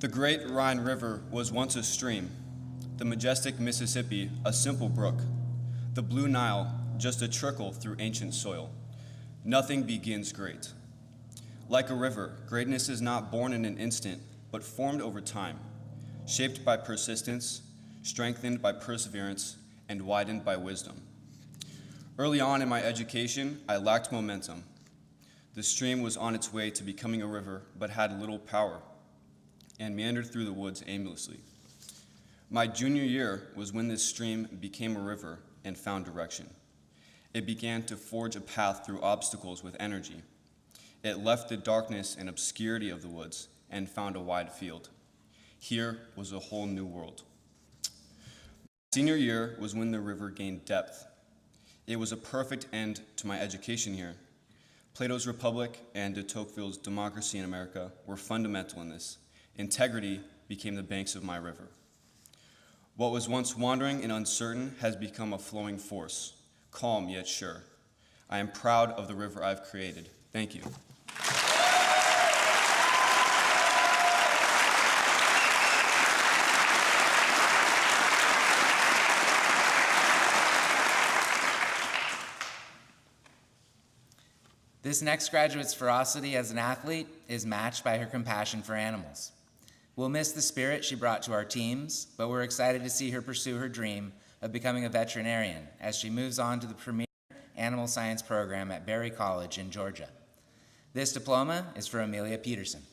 The great Rhine River was once a stream, the majestic Mississippi a simple brook, the Blue Nile just a trickle through ancient soil. Nothing begins great. Like a river, greatness is not born in an instant, but formed over time, shaped by persistence, strengthened by perseverance, and widened by wisdom. Early on in my education, I lacked momentum. The stream was on its way to becoming a river, but had little power, and meandered through the woods aimlessly. My junior year was when this stream became a river and found direction. It began to forge a path through obstacles with energy. It left the darkness and obscurity of the woods and found a wide field. Here was a whole new world. Senior year was when the river gained depth. It was a perfect end to my education here. Plato's Republic and de Tocqueville's Democracy in America were fundamental in this. Integrity became the banks of my river. What was once wandering and uncertain has become a flowing force, calm yet sure. I am proud of the river I've created. Thank you. This next graduate's ferocity as an athlete is matched by her compassion for animals. We'll miss the spirit she brought to our teams, but we're excited to see her pursue her dream of becoming a veterinarian as she moves on to the premier animal science program at Berry College in Georgia. This diploma is for Amelia Peterson.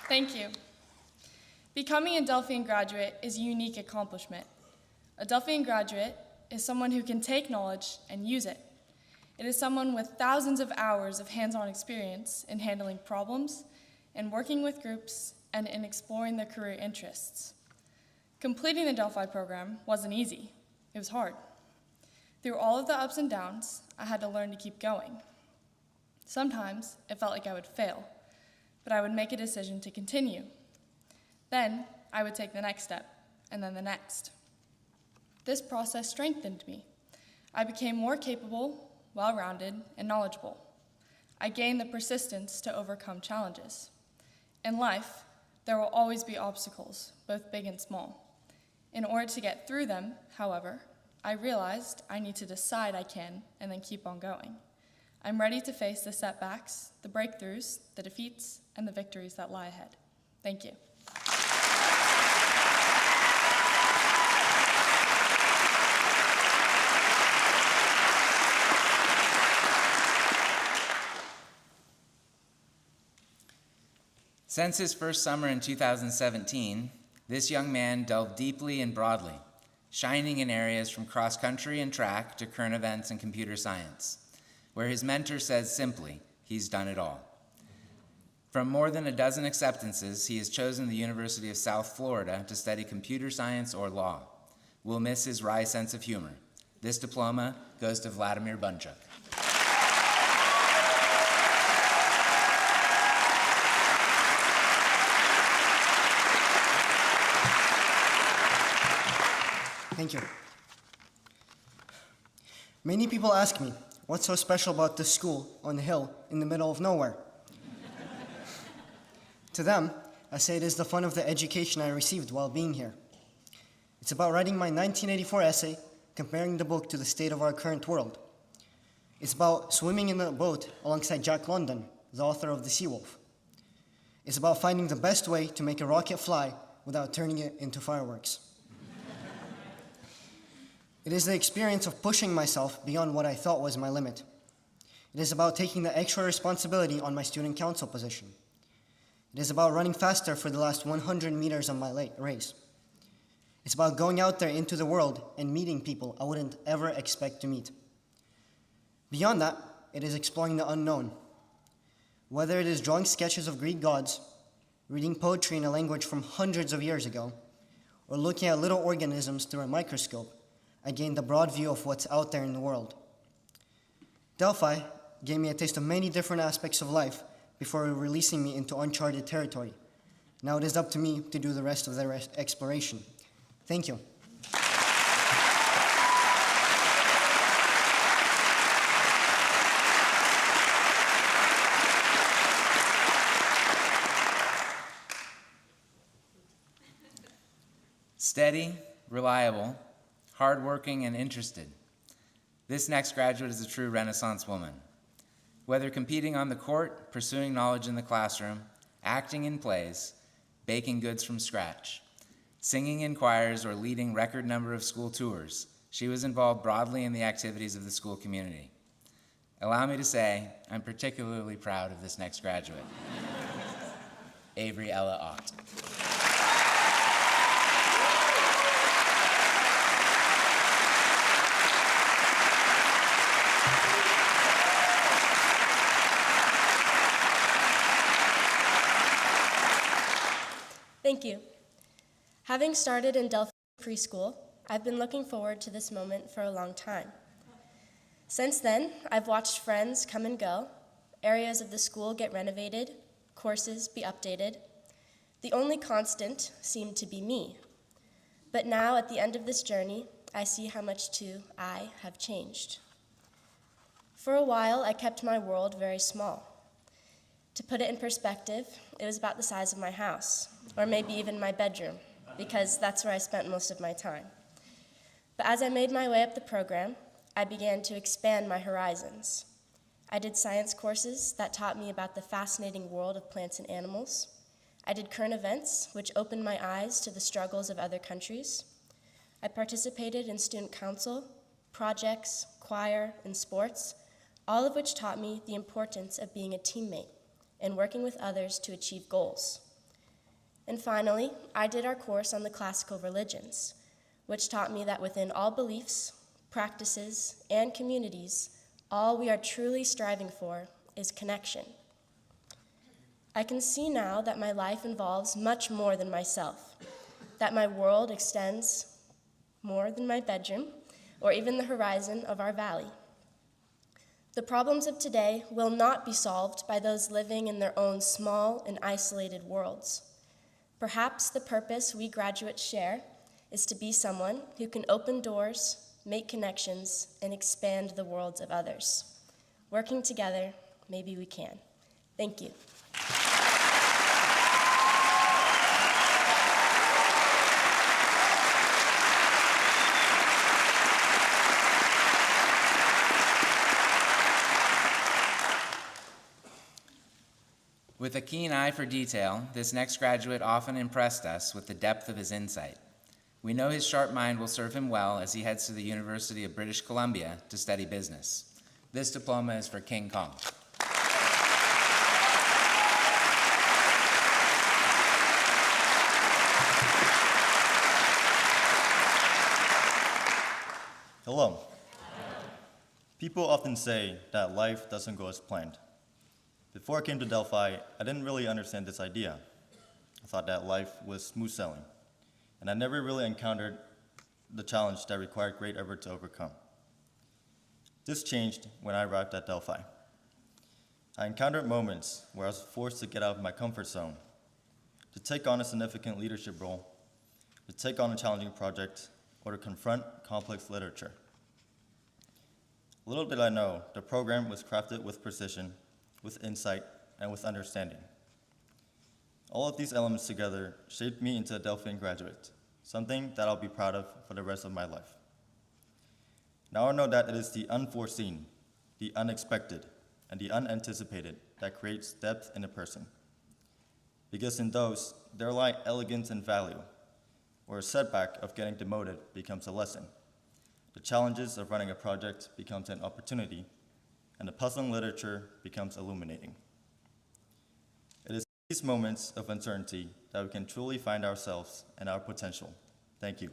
Thank you. Becoming a Delphian graduate is a unique accomplishment. A Delphian graduate is someone who can take knowledge and use it. It is someone with thousands of hours of hands-on experience in handling problems, in working with groups, and in exploring their career interests. Completing the Delphi program wasn't easy. It was hard. Through all of the ups and downs, I had to learn to keep going. Sometimes it felt like I would fail, but I would make a decision to continue. Then I would take the next step, and then the next. This process strengthened me. I became more capable, well-rounded, and knowledgeable. I gained the persistence to overcome challenges. In life, there will always be obstacles, both big and small. In order to get through them, however, I realized I need to decide I can and then keep on going. I'm ready to face the setbacks, the breakthroughs, the defeats, and the victories that lie ahead. Thank you. Since his first summer in 2017, this young man delved deeply and broadly, shining in areas from cross-country and track to current events and computer science, where his mentor says simply, he's done it all. From more than a dozen acceptances, he has chosen the University of South Florida to study computer science or law. We'll miss his wry sense of humor. This diploma goes to Vladimir Bunchuk. Thank you. Many people ask me, what's so special about this school on the hill in the middle of nowhere? To them, I say it is the fun of the education I received while being here. It's about writing my 1984 essay, comparing the book to the state of our current world. It's about swimming in a boat alongside Jack London, the author of The Sea Wolf. It's about finding the best way to make a rocket fly without turning it into fireworks. It is the experience of pushing myself beyond what I thought was my limit. It is about taking the extra responsibility on my student council position. It is about running faster for the last 100 meters of my race. It's about going out there into the world and meeting people I wouldn't ever expect to meet. Beyond that, it is exploring the unknown. Whether it is drawing sketches of Greek gods, reading poetry in a language from hundreds of years ago, or looking at little organisms through a microscope, I gained a broad view of what's out there in the world. Delphi gave me a taste of many different aspects of life before releasing me into uncharted territory. Now it is up to me to do the rest of the exploration. Thank you. Steady, reliable, hardworking, and interested. This next graduate is a true Renaissance woman. Whether competing on the court, pursuing knowledge in the classroom, acting in plays, baking goods from scratch, singing in choirs, or leading record number of school tours, she was involved broadly in the activities of the school community. Allow me to say, I'm particularly proud of this next graduate, Avery Ella Ott. Thank you. Having started in Delphian preschool, I've been looking forward to this moment for a long time. Since then, I've watched friends come and go, areas of the school get renovated, courses be updated. The only constant seemed to be me. But now, at the end of this journey, I see how much too I have changed. For a while, I kept my world very small. To put it in perspective, it was about the size of my house, or maybe even my bedroom, because that's where I spent most of my time. But as I made my way up the program, I began to expand my horizons. I did science courses that taught me about the fascinating world of plants and animals. I did current events, which opened my eyes to the struggles of other countries. I participated in student council, projects, choir, and sports, all of which taught me the importance of being a teammate and working with others to achieve goals. And finally, I did our course on the classical religions, which taught me that within all beliefs, practices, and communities, all we are truly striving for is connection. I can see now that my life involves much more than myself, that my world extends more than my bedroom or even the horizon of our valley. The problems of today will not be solved by those living in their own small and isolated worlds. Perhaps the purpose we graduates share is to be someone who can open doors, make connections, and expand the worlds of others. Working together, maybe we can. Thank you. With a keen eye for detail, this next graduate often impressed us with the depth of his insight. We know his sharp mind will serve him well as he heads to the University of British Columbia to study business. This diploma is for King Kong. Hello. People often say that life doesn't go as planned. Before I came to Delphi, I didn't really understand this idea. I thought that life was smooth sailing, and I never really encountered the challenge that required great effort to overcome. This changed when I arrived at Delphi. I encountered moments where I was forced to get out of my comfort zone, to take on a significant leadership role, to take on a challenging project, or to confront complex literature. Little did I know, the program was crafted with precision, with insight, and with understanding. All of these elements together shaped me into a Delphian graduate, something that I'll be proud of for the rest of my life. Now I know that it is the unforeseen, the unexpected, and the unanticipated that creates depth in a person. Because in those, there lie elegance and value, where a setback of getting demoted becomes a lesson. The challenges of running a project becomes an opportunity, and the puzzling literature becomes illuminating. It is these moments of uncertainty that we can truly find ourselves and our potential. Thank you.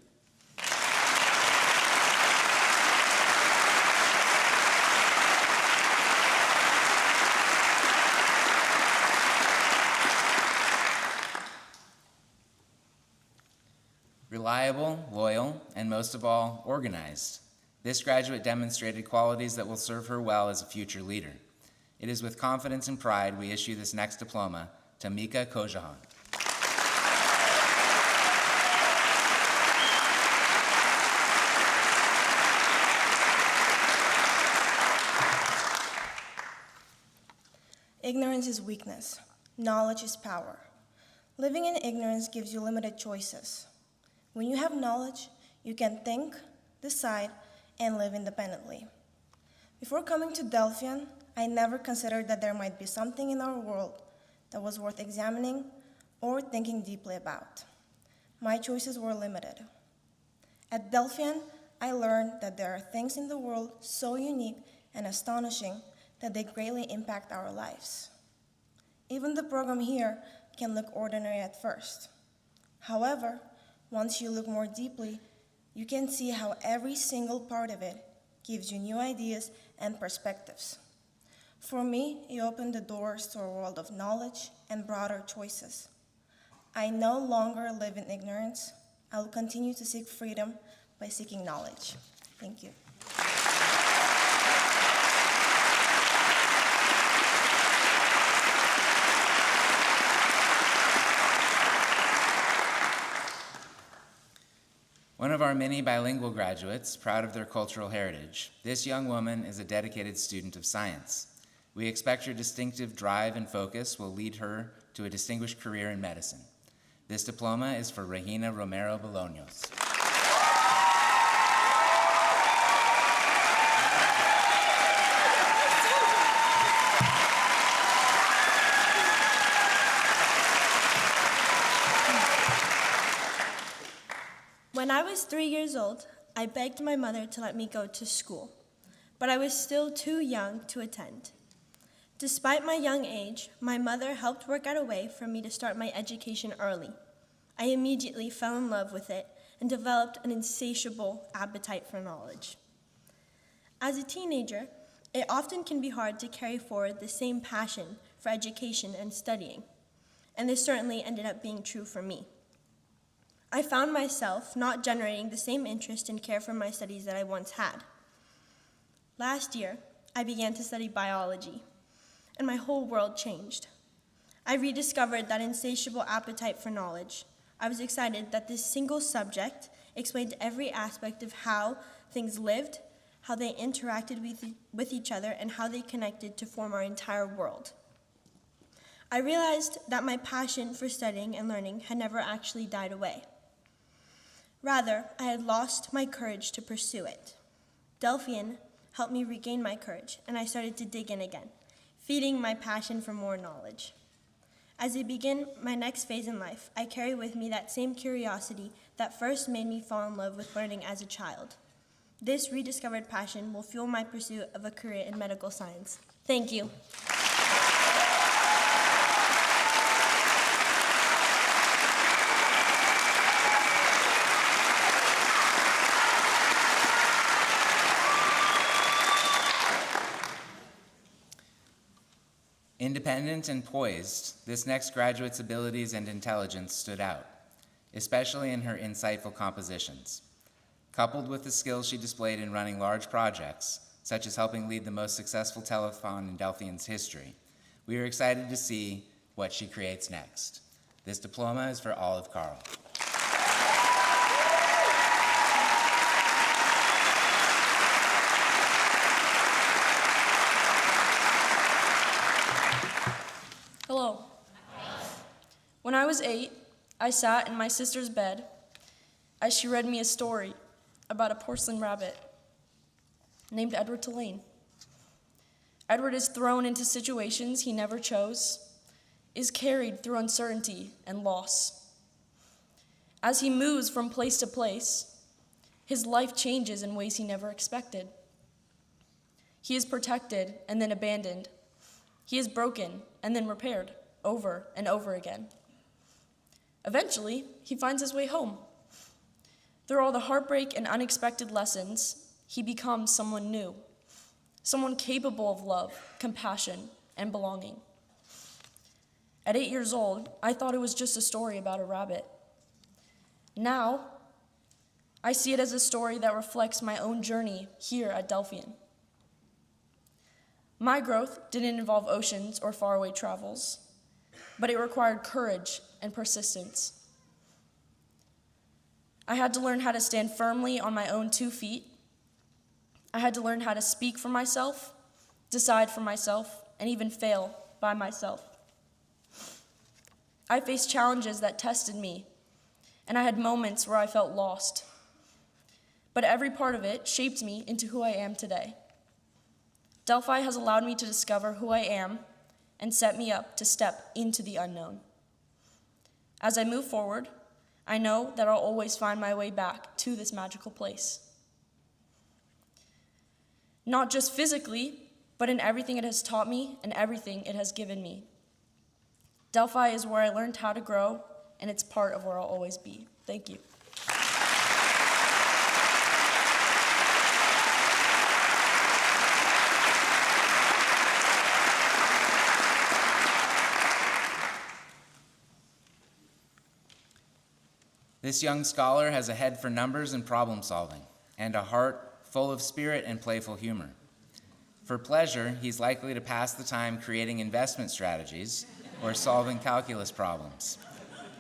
Reliable, loyal, and most of all, organized. This graduate demonstrated qualities that will serve her well as a future leader. It is with confidence and pride we issue this next diploma to Mika Kojahan. Ignorance is weakness. Knowledge is power. Living in ignorance gives you limited choices. When you have knowledge, you can think, decide, and live independently. Before coming to Delphian, I never considered that there might be something in our world that was worth examining or thinking deeply about. My choices were limited. At Delphian, I learned that there are things in the world so unique and astonishing that they greatly impact our lives. Even the program here can look ordinary at first. However, once you look more deeply, you can see how every single part of it gives you new ideas and perspectives. For me, it opened the doors to a world of knowledge and broader choices. I no longer live in ignorance. I will continue to seek freedom by seeking knowledge. Thank you. One of our many bilingual graduates, proud of their cultural heritage, this young woman is a dedicated student of science. We expect her distinctive drive and focus will lead her to a distinguished career in medicine. This diploma is for Regina Romero Bolaños. When I was 3 years old, I begged my mother to let me go to school, but I was still too young to attend. Despite my young age, my mother helped work out a way for me to start my education early. I immediately fell in love with it and developed an insatiable appetite for knowledge. As a teenager, it often can be hard to carry forward the same passion for education and studying, and this certainly ended up being true for me. I found myself not generating the same interest and care for my studies that I once had. Last year, I began to study biology, and my whole world changed. I rediscovered that insatiable appetite for knowledge. I was excited that this single subject explained every aspect of how things lived, how they interacted with each other, and how they connected to form our entire world. I realized that my passion for studying and learning had never actually died away. Rather, I had lost my courage to pursue it. Delphian helped me regain my courage, and I started to dig in again, feeding my passion for more knowledge. As I begin my next phase in life, I carry with me that same curiosity that first made me fall in love with learning as a child. This rediscovered passion will fuel my pursuit of a career in medical science. Thank you. Independent and poised, this next graduate's abilities and intelligence stood out, especially in her insightful compositions. Coupled with the skills she displayed in running large projects, such as helping lead the most successful telethon in Delphian's history, we are excited to see what she creates next. This diploma is for Olive Carl. Hello. When I was 8, I sat in my sister's bed as she read me a story about a porcelain rabbit named Edward Tulane. Edward is thrown into situations he never chose, is carried through uncertainty and loss. As he moves from place to place, his life changes in ways he never expected. He is protected and then abandoned. He is broken and then repaired over and over again. Eventually, he finds his way home. Through all the heartbreak and unexpected lessons, he becomes someone new, someone capable of love, compassion, and belonging. At 8 years old, I thought it was just a story about a rabbit. Now, I see it as a story that reflects my own journey here at Delphian. My growth didn't involve oceans or faraway travels, but it required courage and persistence. I had to learn how to stand firmly on my own 2 feet. I had to learn how to speak for myself, decide for myself, and even fail by myself. I faced challenges that tested me and I had moments where I felt lost. But every part of it shaped me into who I am today. Delphi has allowed me to discover who I am and set me up to step into the unknown. As I move forward, I know that I'll always find my way back to this magical place. Not just physically, but in everything it has taught me and everything it has given me. Delphi is where I learned how to grow, and it's part of where I'll always be. Thank you. This young scholar has a head for numbers and problem solving, and a heart full of spirit and playful humor. For pleasure, he's likely to pass the time creating investment strategies or solving calculus problems,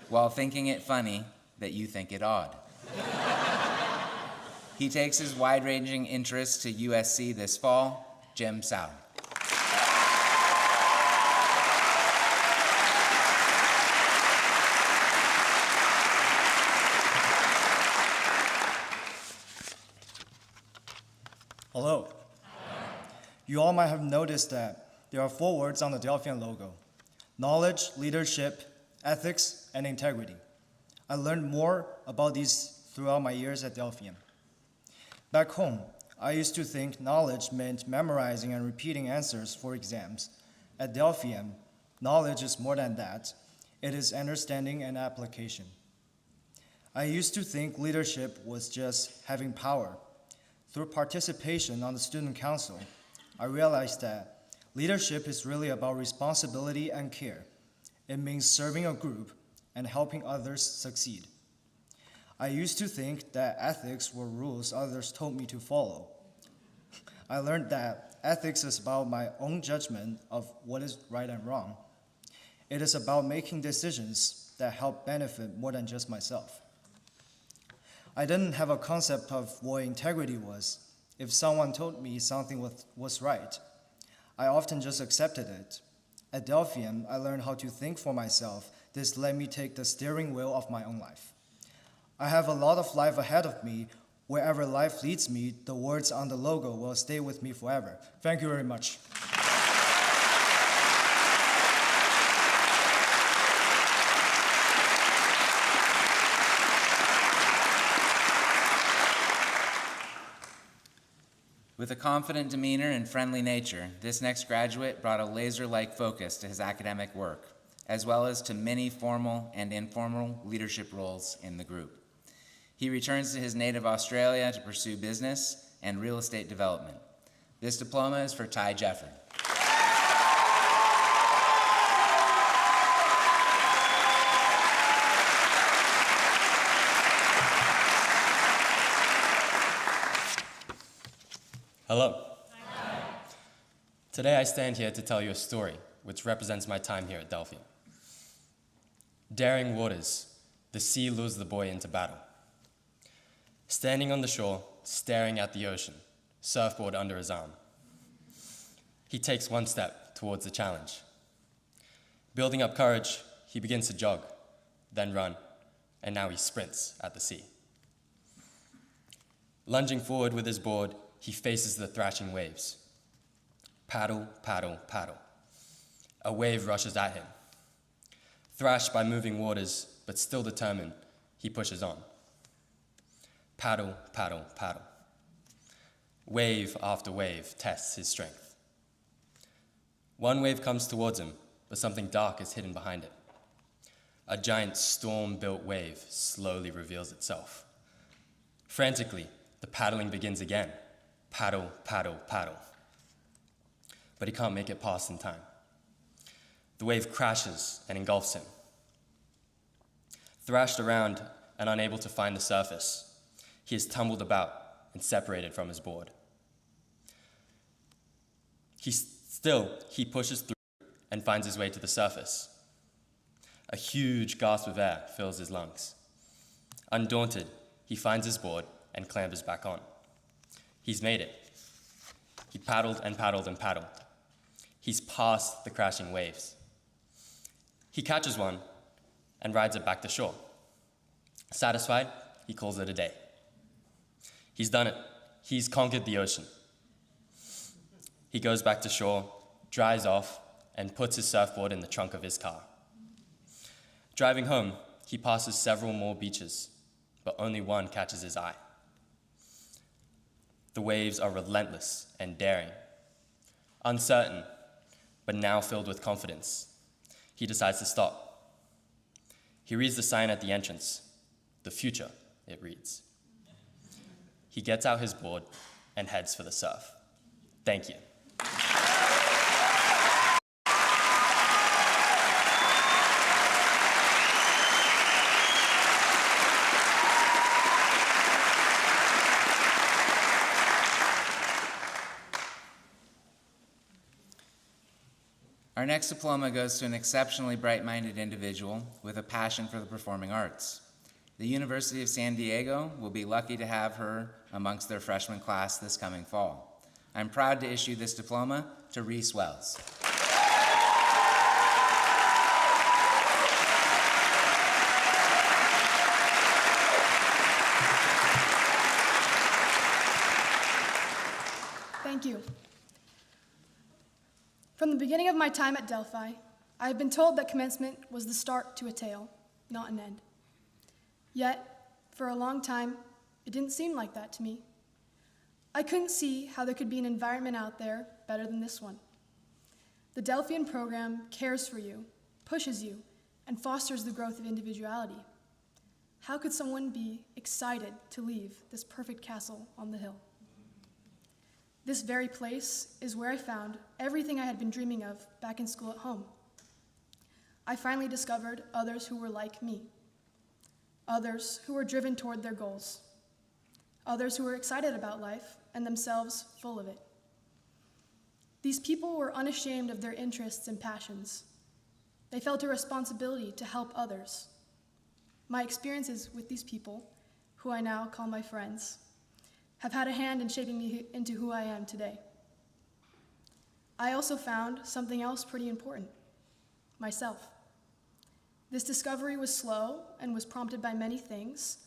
while thinking it funny that you think it odd. He takes his wide-ranging interests to USC this fall, Jim Sau. Hello. You all might have noticed that there are 4 words on the Delphian logo: knowledge, leadership, ethics, and integrity. I learned more about these throughout my years at Delphian. Back home, I used to think knowledge meant memorizing and repeating answers for exams. At Delphian, knowledge is more than that. It is understanding and application. I used to think leadership was just having power. Through participation on the student council, I realized that leadership is really about responsibility and care. It means serving a group and helping others succeed. I used to think that ethics were rules others told me to follow. I learned that ethics is about my own judgment of what is right and wrong. It is about making decisions that help benefit more than just myself. I didn't have a concept of what integrity was. If someone told me something was right, I often just accepted it. At Delphian, I learned how to think for myself. This let me take the steering wheel of my own life. I have a lot of life ahead of me. Wherever life leads me, the words on the logo will stay with me forever. Thank you very much. With a confident demeanor and friendly nature, this next graduate brought a laser-like focus to his academic work, as well as to many formal and informal leadership roles in the group. He returns to his native Australia to pursue business and real estate development. This diploma is for Ty Jefford. Hello. Hi. Today I stand here to tell you a story which represents my time here at Delphian. Daring waters, the sea lures the boy into battle. Standing on the shore, staring at the ocean, surfboard under his arm. He takes one step towards the challenge. Building up courage, he begins to jog, then run, and now he sprints at the sea. Lunging forward with his board, he faces the thrashing waves. Paddle, paddle, paddle. A wave rushes at him. Thrashed by moving waters, but still determined, he pushes on. Paddle, paddle, paddle. Wave after wave tests his strength. One wave comes towards him, but something dark is hidden behind it. A giant storm-built wave slowly reveals itself. Frantically, the paddling begins again. Paddle, paddle, paddle. But he can't make it past in time. The wave crashes and engulfs him. Thrashed around and unable to find the surface, he is tumbled about and separated from his board. He pushes through and finds his way to the surface. A huge gasp of air fills his lungs. Undaunted, he finds his board and clambers back on. He's made it. He paddled and paddled and paddled. He's past the crashing waves. He catches one and rides it back to shore. Satisfied, he calls it a day. He's done it. He's conquered the ocean. He goes back to shore, dries off, and puts his surfboard in the trunk of his car. Driving home, he passes several more beaches, but only one catches his eye. The waves are relentless and daring. Uncertain, but now filled with confidence, he decides to stop. He reads the sign at the entrance. The future, it reads. He gets out his board and heads for the surf. Thank you. Our next diploma goes to an exceptionally bright-minded individual with a passion for the performing arts. The University of San Diego will be lucky to have her amongst their freshman class this coming fall. I'm proud to issue this diploma to Reese Wells. Thank you. From the beginning of my time at Delphi, I have been told that commencement was the start to a tale, not an end. Yet, for a long time, it didn't seem like that to me. I couldn't see how there could be an environment out there better than this one. The Delphian program cares for you, pushes you, and fosters the growth of individuality. How could someone be excited to leave this perfect castle on the hill? This very place is where I found everything I had been dreaming of back in school at home. I finally discovered others who were like me, others who were driven toward their goals, others who were excited about life and themselves full of it. These people were unashamed of their interests and passions. They felt a responsibility to help others. My experiences with these people, who I now call my friends, have had a hand in shaping me into who I am today. I also found something else pretty important, myself. This discovery was slow and was prompted by many things: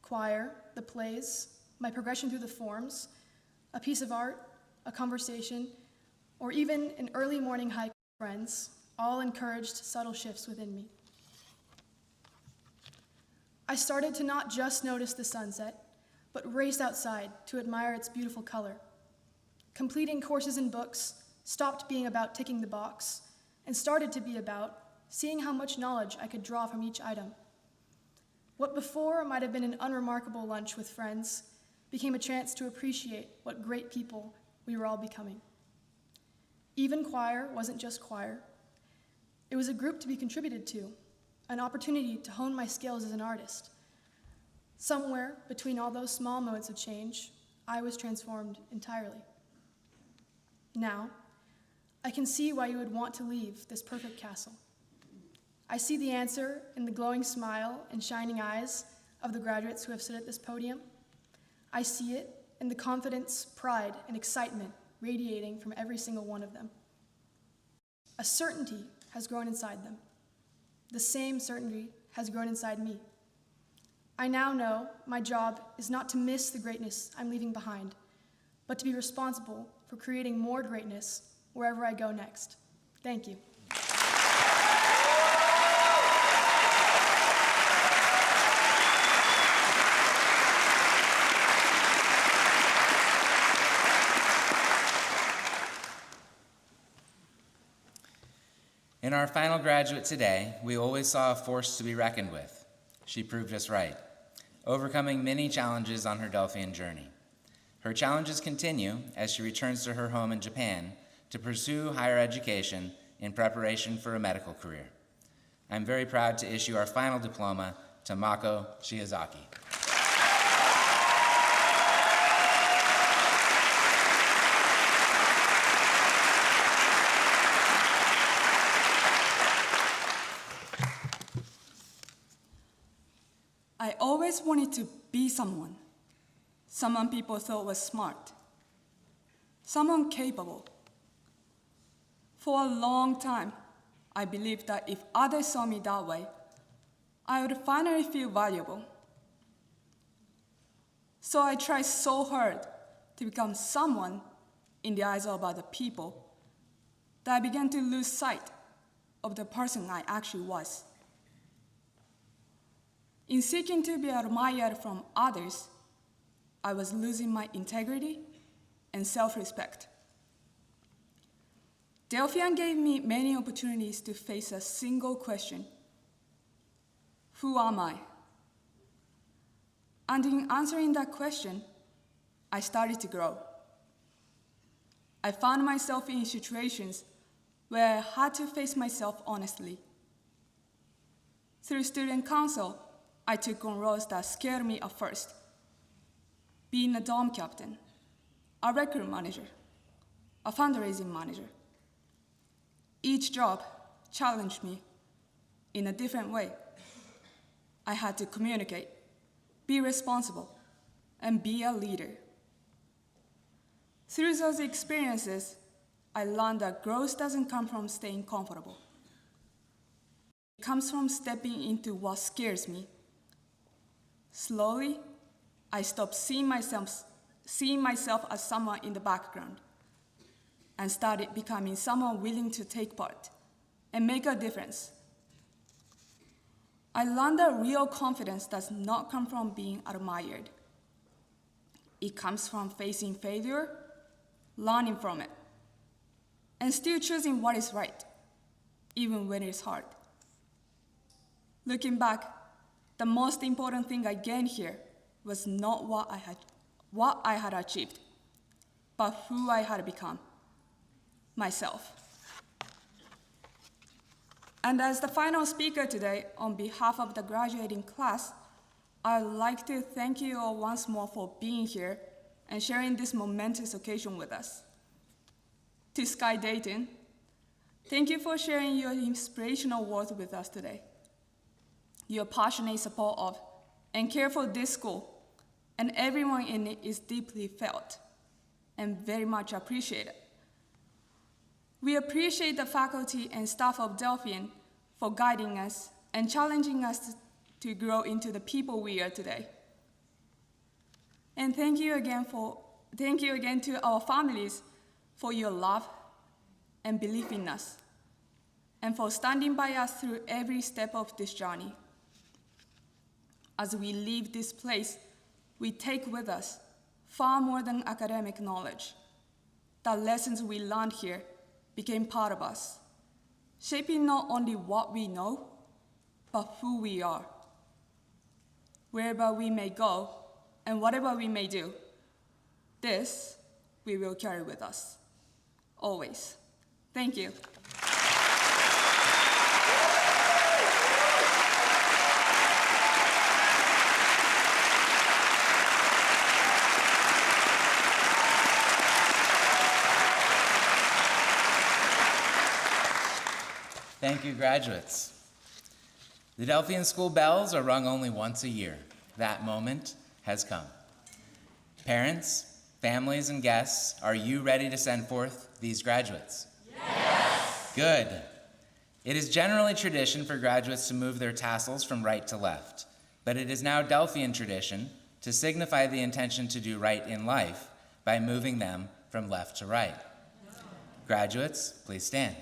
choir, the plays, my progression through the forms, a piece of art, a conversation, or even an early morning hike with friends, all encouraged subtle shifts within me. I started to not just notice the sunset, but raced outside to admire its beautiful color. Completing courses and books stopped being about ticking the box and started to be about seeing how much knowledge I could draw from each item. What before might have been an unremarkable lunch with friends became a chance to appreciate what great people we were all becoming. Even choir wasn't just choir. It was a group to be contributed to, an opportunity to hone my skills as an artist. Somewhere between all those small moments of change, I was transformed entirely. Now, I can see why you would want to leave this perfect castle. I see the answer in the glowing smile and shining eyes of the graduates who have stood at this podium. I see it in the confidence, pride, and excitement radiating from every single one of them. A certainty has grown inside them. The same certainty has grown inside me. I now know my job is not to miss the greatness I'm leaving behind, but to be responsible for creating more greatness wherever I go next. Thank you. In our final graduate today, we always saw a force to be reckoned with. She proved us right, overcoming many challenges on her Delphian journey. Her challenges continue as she returns to her home in Japan to pursue higher education in preparation for a medical career. I'm very proud to issue our final diploma to Mako Shiozaki. I always wanted to be someone people thought was smart, someone capable. For a long time, I believed that if others saw me that way, I would finally feel valuable. So I tried so hard to become someone in the eyes of other people that I began to lose sight of the person I actually was. In seeking to be admired from others, I was losing my integrity and self-respect. Delphian gave me many opportunities to face a single question: who am I? And in answering that question, I started to grow. I found myself in situations where I had to face myself honestly. Through student council, I took on roles that scared me at first: being a dorm captain, a recruit manager, a fundraising manager. Each job challenged me in a different way. I had to communicate, be responsible, and be a leader. Through those experiences, I learned that growth doesn't come from staying comfortable. It comes from stepping into what scares me. Slowly, I stopped seeing myself as someone in the background and started becoming someone willing to take part and make a difference. I learned that real confidence does not come from being admired. It comes from facing failure, learning from it, and still choosing what is right, even when it's hard. Looking back, the most important thing I gained here was not what I had achieved, but who I had become, myself. And as the final speaker today, on behalf of the graduating class, I'd like to thank you all once more for being here and sharing this momentous occasion with us. To Sky Dayton, thank you for sharing your inspirational words with us today. Your passionate support of and care for this school and everyone in it is deeply felt and very much appreciated. We appreciate the faculty and staff of Delphian for guiding us and challenging us to grow into the people we are today. And thank you again to our families for your love and belief in us, and for standing by us through every step of this journey. As we leave this place, we take with us far more than academic knowledge. The lessons we learned here became part of us, shaping not only what we know, but who we are. Wherever we may go and whatever we may do, this we will carry with us, always. Thank you. Thank you, graduates. The Delphian school bells are rung only once a year. That moment has come. Parents, families, and guests, are you ready to send forth these graduates? Yes! Good. It is generally tradition for graduates to move their tassels from right to left, but it is now Delphian tradition to signify the intention to do right in life by moving them from left to right. Graduates, please stand.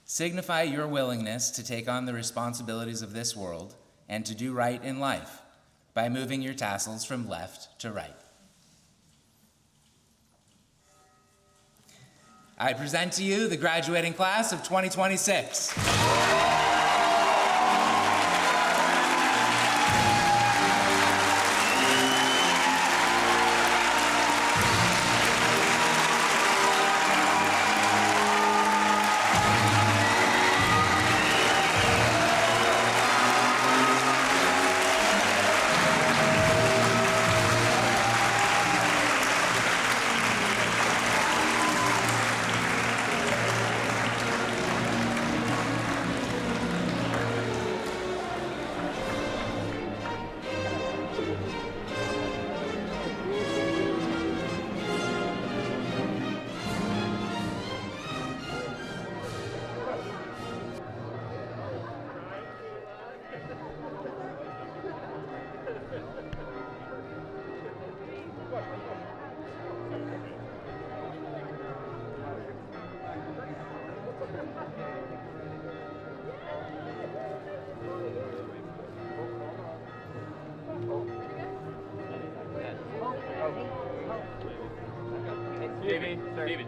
Signify your willingness to take on the responsibilities of this world and to do right in life by moving your tassels from left to right. I present to you the graduating class of 2026. David.